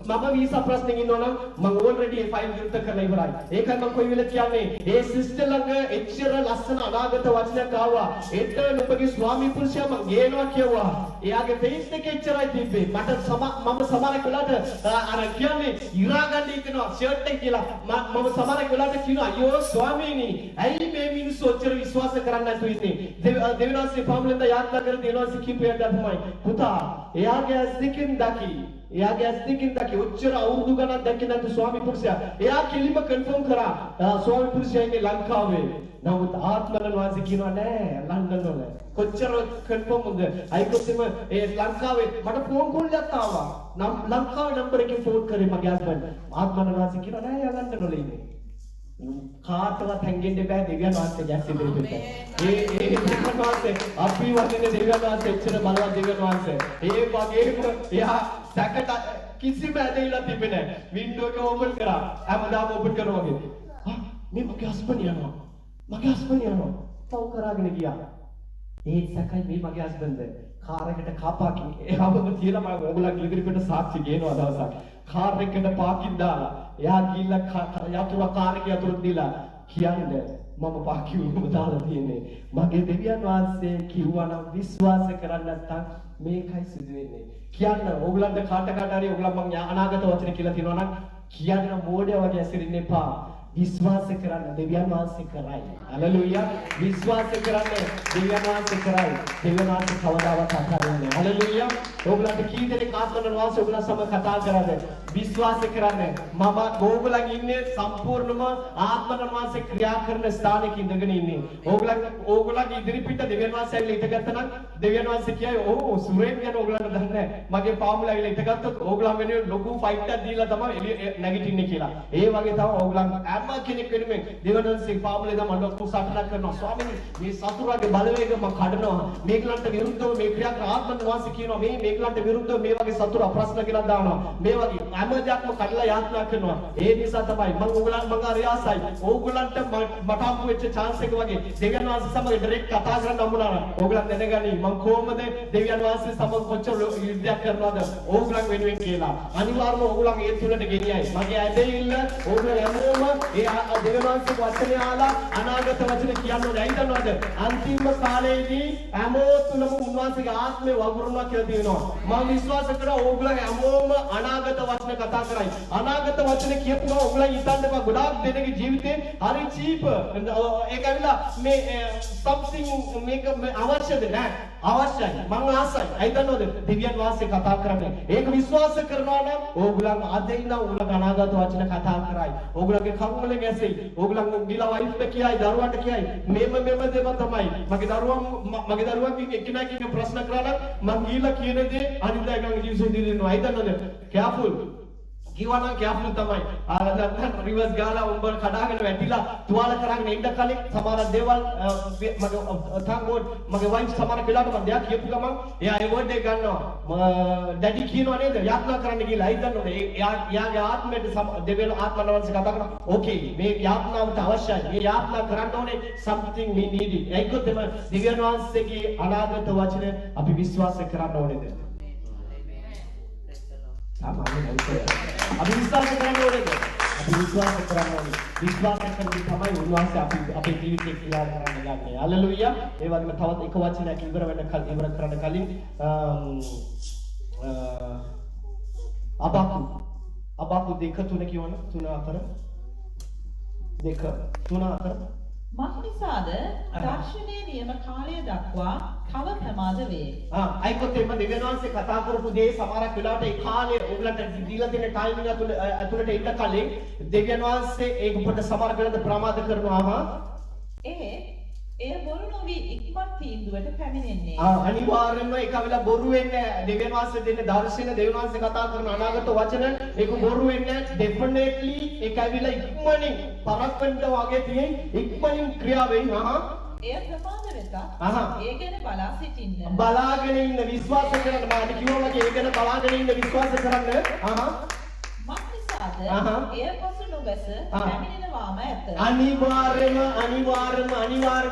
මම වීසා ප්‍රශ්නෙකින් ඉන්නවා නම් මම ඔල්රෙඩි ඒ ෆයිල් යුද්ධ කරලා ඉවරයි. ඒකයි මම කොයි වෙලේ කියන්නේ ඒ සිස්ටර් ළඟ එච්චර ලස්සන අනාගත වචනයක් ආවා. ඒත් නුඹගේ ස්වාමි පුරුෂයා මම ගේනවා කියුවා. එයාගේ ෆේස් එකේ එච්චරයි තිබ්බේ. මම සමහරක් වෙලාවට අර කියන්නේ ඉරා ගන්න හිතනවා ෂර්ට් එක කියලා. මම සමහරක් වෙලාවට කියනවා අයියෝ ස්වාමීනි ඇයි මේ මිනිස්සු ඔච්චර විශ්වාස කරන්නේ නැතුව ඉන්නේ? දෙවියන්සේ පාමුලෙන්ද යාත්‍රා කර දෙනවා කිව්වේ තමයි පුතා එයාගේ ඇස් දෙකෙන් දකි එයාගේ ඇස් දෙකෙන් දැක්කේ ඔච්චර අවුරුදු ගණන් දැක්කේ නැති ස්වාමි පුරුෂයා. එයා කෙලිම කන්ෆර්ම් කරා ස්වාමි පුරුෂයා ඉන්නේ ලංකාවේ. නමුත් ආත්මලන් වාසී කියනවා නෑ ලන්ඩන් වල. කොච්චර කන්ෆර්ම් උද? අයිකොතෙම ඒ ලංකාවේ මට ෆෝන් කෝල් එකක් ආවා. නම් ලංකාවේ නම්බර් එකෙන් ෆෝන් කරේ මගේ හස්බන්ඩ්. ආත්මලන් වාසී කියනවා නෑ එයා ලන්ඩන් වල ඉන්නේ. කාටවත් හැංගෙන්න බෑ දෙවියන් වහන්සේ ගැස් ඉදිරියට. ඒ දෙවියන් වහන්සේ අපි වගේ දෙවියන් වහන්සේ එච්චර බලවත් දෙවියන් වහන්සේ. ඒ වගේම එයා සැකට කිසිම ඇදහිලා තිබෙන්නේ නැහැ. වින්ඩෝ එක ඕපන් කරා. හැමදාම ඕපන් කරනවා වගේ. මේ මගේ හස්බන්ඩ් යනවා. මගේ හස්බන්ඩ් යනවා. තව කරාගෙන ගියා. ඒ සැකයි මේ මගේ හස්බන්ඩ් කාර් එකට කාපාකින් එයාවම තියලා මම ඕගොල්ලෝ ඉදිරියට සාක්ෂි ගේනවා දවසක්. කාර් එකට පාකින් දාලා එයා ගිහිල්ලා යතුරු කාර් එක යතුරු දීලා කියන්නේ මම පාකියුම දාලා තියෙන්නේ. මගේ දෙවියන් වහන්සේ කිව්වා නම් විශ්වාස කරන්න නැත්නම් මේකයි සිදු වෙන්නේ. කියන්න ඕගොල්ලන්ට කාට හරි ඕගොල්ලන් මං අනාගත වචන කියලා තියෙනවා නම් කියන්න මෝඩය වගේ ඇසිරෙන්න එපා. විශ්වාස කරන්න දෙවියන් වහන්සේ කරයි. හලෙලූයා. විශ්වාස කරන්න දෙවියන් වහන්සේ කරයි. දෙවියන් වහන්සේ කවදාවත් අතාරින්නේ නැහැ. හලෙලූයා. ඕගොල්ලන්ට කී දෙනෙක් ආත්මන වාසය ඕගොල්ලන් සමග කතා කරාද? විශ්වාස කරන්න. මම ඕගොල්ලන් ඉන්නේ සම්පූර්ණම ආත්මන වාසය ක්‍රියා කරන ස්ථානයක ඉඳගෙන ඉන්නේ. ඕගොල්ලන් ඉදිරිපිට දෙවියන් වහන්සේ ඇවිල්ලා ඉඳගත්තා නම් දෙවියන් වහන්සේ කියයි ඕ සුරේන් ගැන ඕගොල්ලන්ට දන්නේ නැහැ. මගේ පාමුල ඇවිල්ලා ඉඳගත්තොත් ඕගොල්ලන් වෙනුවෙන් ලොකු ෆයිට් එකක් දීලා තමයි එළිය නැගිටින්නේ කියලා. ඒ වගේ තමයි ඕගොල්ලන් හැම කෙනෙක් වෙනුවෙන් දෙවියන් වහන්සේ පාමුලේ දම ලොකු සටනක් කරනවා. ස්වාමීනි මේ සතුරාගේ බලවේග මම කඩනවා. මේකලන්ට විරුද්ධව මේ ක්‍රියා කර ආත්මන වාසය කියනවා. මේකලන්ට විරුද්ධව මේ වගේ සතුරා ප්‍රශ්න කියලා දානවා. මේ වගේ හැම දෙයක්ම කඩලා යාත්‍රා කරනවා. ඒ නිසා තමයි මම අරියාසයි. ඕගොල්ලන්ට මට හම්බ වෙච්ච chance එක වගේ දෙවියන් වහන්සේ සමග ඩිරෙක්ට් කතා කරන්න හම්බුණා නම් ඕගොල්ලන් දැනගනි මම කොහොමද දෙවියන් වහන්සේ සමග කොච්චර යුද්ධයක් කරනවද ඕගොල්ලන් වෙනුවෙන් කියලා. අනිවාර්යයෙන්ම ඕගොල්ලන් ඒ තුලට ගෙනියයි. මගේ ඇදහිල්ල ඕගොල්ලෝ හැමෝම ඒ දෙවියන් වහන්සේ වචනේ ආලා අනාගත වචන කියන්නේ ඇයි දන්නවද? අන්තිම කාලේදී හැමෝ තුලම උන්වහන්සේගේ ආත්මය වගුරුනවා කියලා තියෙනවා. මම විශ්වාස කරා ඕගොල්ලෝ හැමෝම අනාගත වචන කතා කරයි. අනාගත වචන කියපුවා ඕගොල්ලෝ හිතන්න එපා. ගොඩාක් දෙනෙක්ගේ ජීවිතේ හරි චීප්. ඒක ඇවිල්ලා මේ something මේක අවශ්‍යද නැහැ. අවශ්‍යයි. මම ආසයි. ඇයි දන්නවද? දෙවියන් වහන්සේ කතා කරන්නේ. ඒක විශ්වාස කරනවා නම් ඕගොල්ලන් අද ඉඳන් ඕගොල්ලන් අනාගත වචන කතා කරයි. ඕගොල්ලන්ගේ කන් වල ගැසෙයි. ඕගොල්ලන් ගිලා වයිෆ්ට කියයි, දරුවන්ට කියයි. මෙම දේවල් තමයි. මගේ දරුවන්ගෙන් එක්කෙනෙක්ගෙන් ප්‍රශ්න කරා නම් මං ගිහිල්ලා කියන දේ අනිදායකගේ ජීවිතේ දෙන්නවා. ඇයි දන්නවද? careful. කිව්වනම් careful තමයි. නැත්නම් රිවර්ස් ගාලා උඹ කඩාගෙන වැටිලා තුවාල කරගෙන ඉන්න කලින් සමහර දේවල් මගේ වයිෆ් සමහර වෙලාවට මම දෙයක් කියපු ගමන් එයා ඒ වර්ඩ් එක ගන්නවා. ඩැඩි කියනවා නේද? යාත්‍රා කරන්න ගිහලා ඇයි දන්නවද? එයාගේ ආත්මයට දෙවියන් ආත්මනවන්සේ කතා කරනවා. ඕකේ මේ යාත්‍රාවට අවශ්‍යයි. මේ යාත්‍රා කරන්න ඕනේ something we need. ඒකත් තමයි දෙවියන් වහන්සේගේ අනාගත වචන අපි විශ්වාස කරන්න ඕනේද? අපි විශ්වාස කරන්න ඕනේද? අපි විශ්වාස කරන්න ඕනේ. විශ්වාස කරන්නේ තමයි උන්වහන්සේ අපේ ජීවිතේ ක්‍රියා කරන්න යන්නේ. හලෙලූයා. ඒ වගේම තවත් එක වචනයක් ඉවර කරන්න කලින් අබාකු 2:3 කියවන 3:4 2:3 මක්නිසාද දර්ශනයේ නියම කාලය දක්වා කව ප්‍රමාද වේ. අයිකොත් එම දෙවියන් වහන්සේ කතා කරපු දේ සමහරක් වෙලාවට ඒ කාලේ ඔයගලන්ට දීලා තියෙන ටයිමින් ඇතුළට ඉන්න කලින් දෙවියන් වහන්සේ ඒක පොඩ සමහර වෙලාවට ප්‍රමාද කරනවා. එය බොරු නොවි ඉක්මත් තීන්දුවට පැමිණෙන්නේ. අනිවාර්යයෙන්ම ඒක වෙලා බොරු වෙන්නේ නැහැ. දෙවියන් වහන්සේ දෙන දර්ශන දෙවියන් වහන්සේ කතා කරන අනාගත වචන ඒක බොරු වෙන්නේ නැහැ. ඩෙෆිනෙට්ලි ඒක ඇවිල්ලා ඉක්මනින් පරක්කන්ට වගේ තියෙන ඉක්මනින් ක්‍රියා වෙයි. එය ප්‍රමාද වෙත. ඒ ගැන බලා සිටින්න. බලාගෙන ඉන්න විශ්වාස කරන්න. මම කිව්වා වගේ ඒ ගැන බලාගෙන ඉන්න විශ්වාස කරන්න. මක්නිසාද එය පසු නොබැස පැමිණෙනවාම ඇත. අනිවාර්යයෙන්ම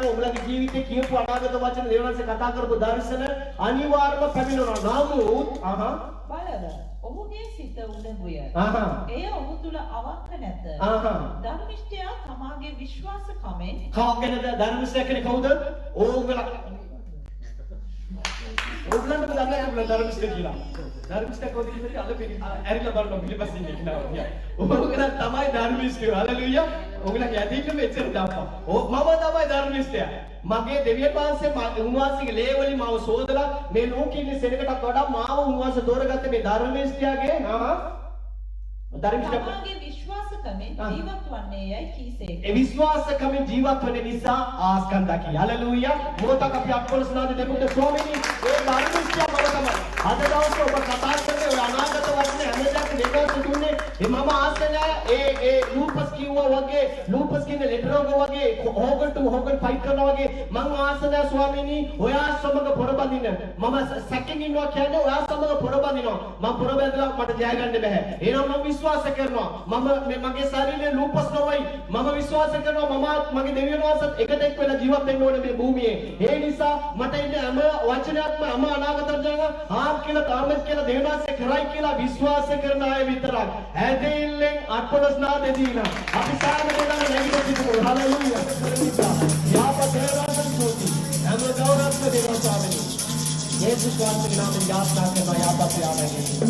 ඔයගලගේ ජීවිතේ කියපු අනාගත වචන දෙවියන් වහන්සේ කතා කරපු දර්ශන අනිවාර්යයෙන්ම පැමිණෙනවා. නමුත් බලව ඔහුගේ සිත උඩඟුය. එය ඔහු තුල අවංක නැත. ධර්මිෂ්ඨයා තමාගේ විශ්වාසකමෙන් කවගෙනද ධර්මිෂ්ඨයා කියන්නේ කවුද? ඕගොල්ලෝ ඔයගලන්ට දන්නේ ඔයගලන් ධර්මිෂ්ඨ කියලා. ධර්මිෂ්ඨ කවුද කියන්නේ අල්ල පිළි ඇරිලා බලන්න පිළිපස්සින් කියනවා. ඔයගලන් තමයි ධර්මිෂ්ඨයෝ. හලෙලූයා. ඔයගලන්ගේ ඇදීම මෙච්චර දාපා. මම තමයි ධර්මිෂ්ඨයා. මගේ දෙවියන් වහන්සේ උන්වහන්සේගේ ලේ වලින් මාව සෝදලා මේ ලෝකෙ ඉන්න සෙනගටත් වඩා මාව උන්වහන්සේ තෝරගත්තේ මේ ධර්මිෂ්ඨයාගේ ධර්මිෂ්ඨ තමාගේ විශ්වාසකමෙන් ජීවත් වන්නේ යයි කීසේක. ඒ විශ්වාසකමෙන් ජීවත් වෙන නිසා ආස්කන්දා කි. හලෙලූයා. මොතක අපි අපොලොස් නාද දෙමුද ස්වාමීනි ඒ ධර්මිෂ්ඨයා මම තමයි. අද දවසේ ඔබ කතා කරන්නේ ඔය අනාගත වචනේ හැමදාම දෙකක් දුන්නේ. ඒ මම ආසනය ඒ ලූපස් කිව්වා වගේ ලූපස් කියන ලෙටර් එක වගේ හොගන් ටු හොගන් ෆයිට් කරනවා වගේ මම ආසනය ස්වාමීනි ඔයා සමග පොරබදින්න. මම සැකෙන් ඉන්නවා කියන්නේ ඔයා සමග පොරබදිනවා. මම පොරබදලා මට ජය ගන්න බෑ. එහෙනම් මම විශ්වාස කරනවා. මම මගේ ශරීරයේ ලූපස් නොවයි. මම විශ්වාස කරනවා මම මගේ දෙවියන් වහන්සේත් එකට එක් වෙලා ජීවත් වෙන්න ඕනේ මේ භූමියේ. ඒ නිසා මට ඉන්නේ හැම වචනයක්ම හැම අනාගත ජන කියලා තාමත් කියලා දෙවියන් වහන්සේ කරයි කියලා විශ්වාස කරන අය විතරක්. ඇදෙල්ලෙන් අට්පොලස් නාදෙදීලා අපි සාම දෙනා නැගිට සිටිමු. හලෙලූයා. යාප දේවාසන් සෝති. හැම ගෞරවත්ම දේවා ස්වාමීනි. යේසුස් වහන්සේගේ නාමයෙන් යාත්‍රා කරනවා යාපත් යාමයෙන්.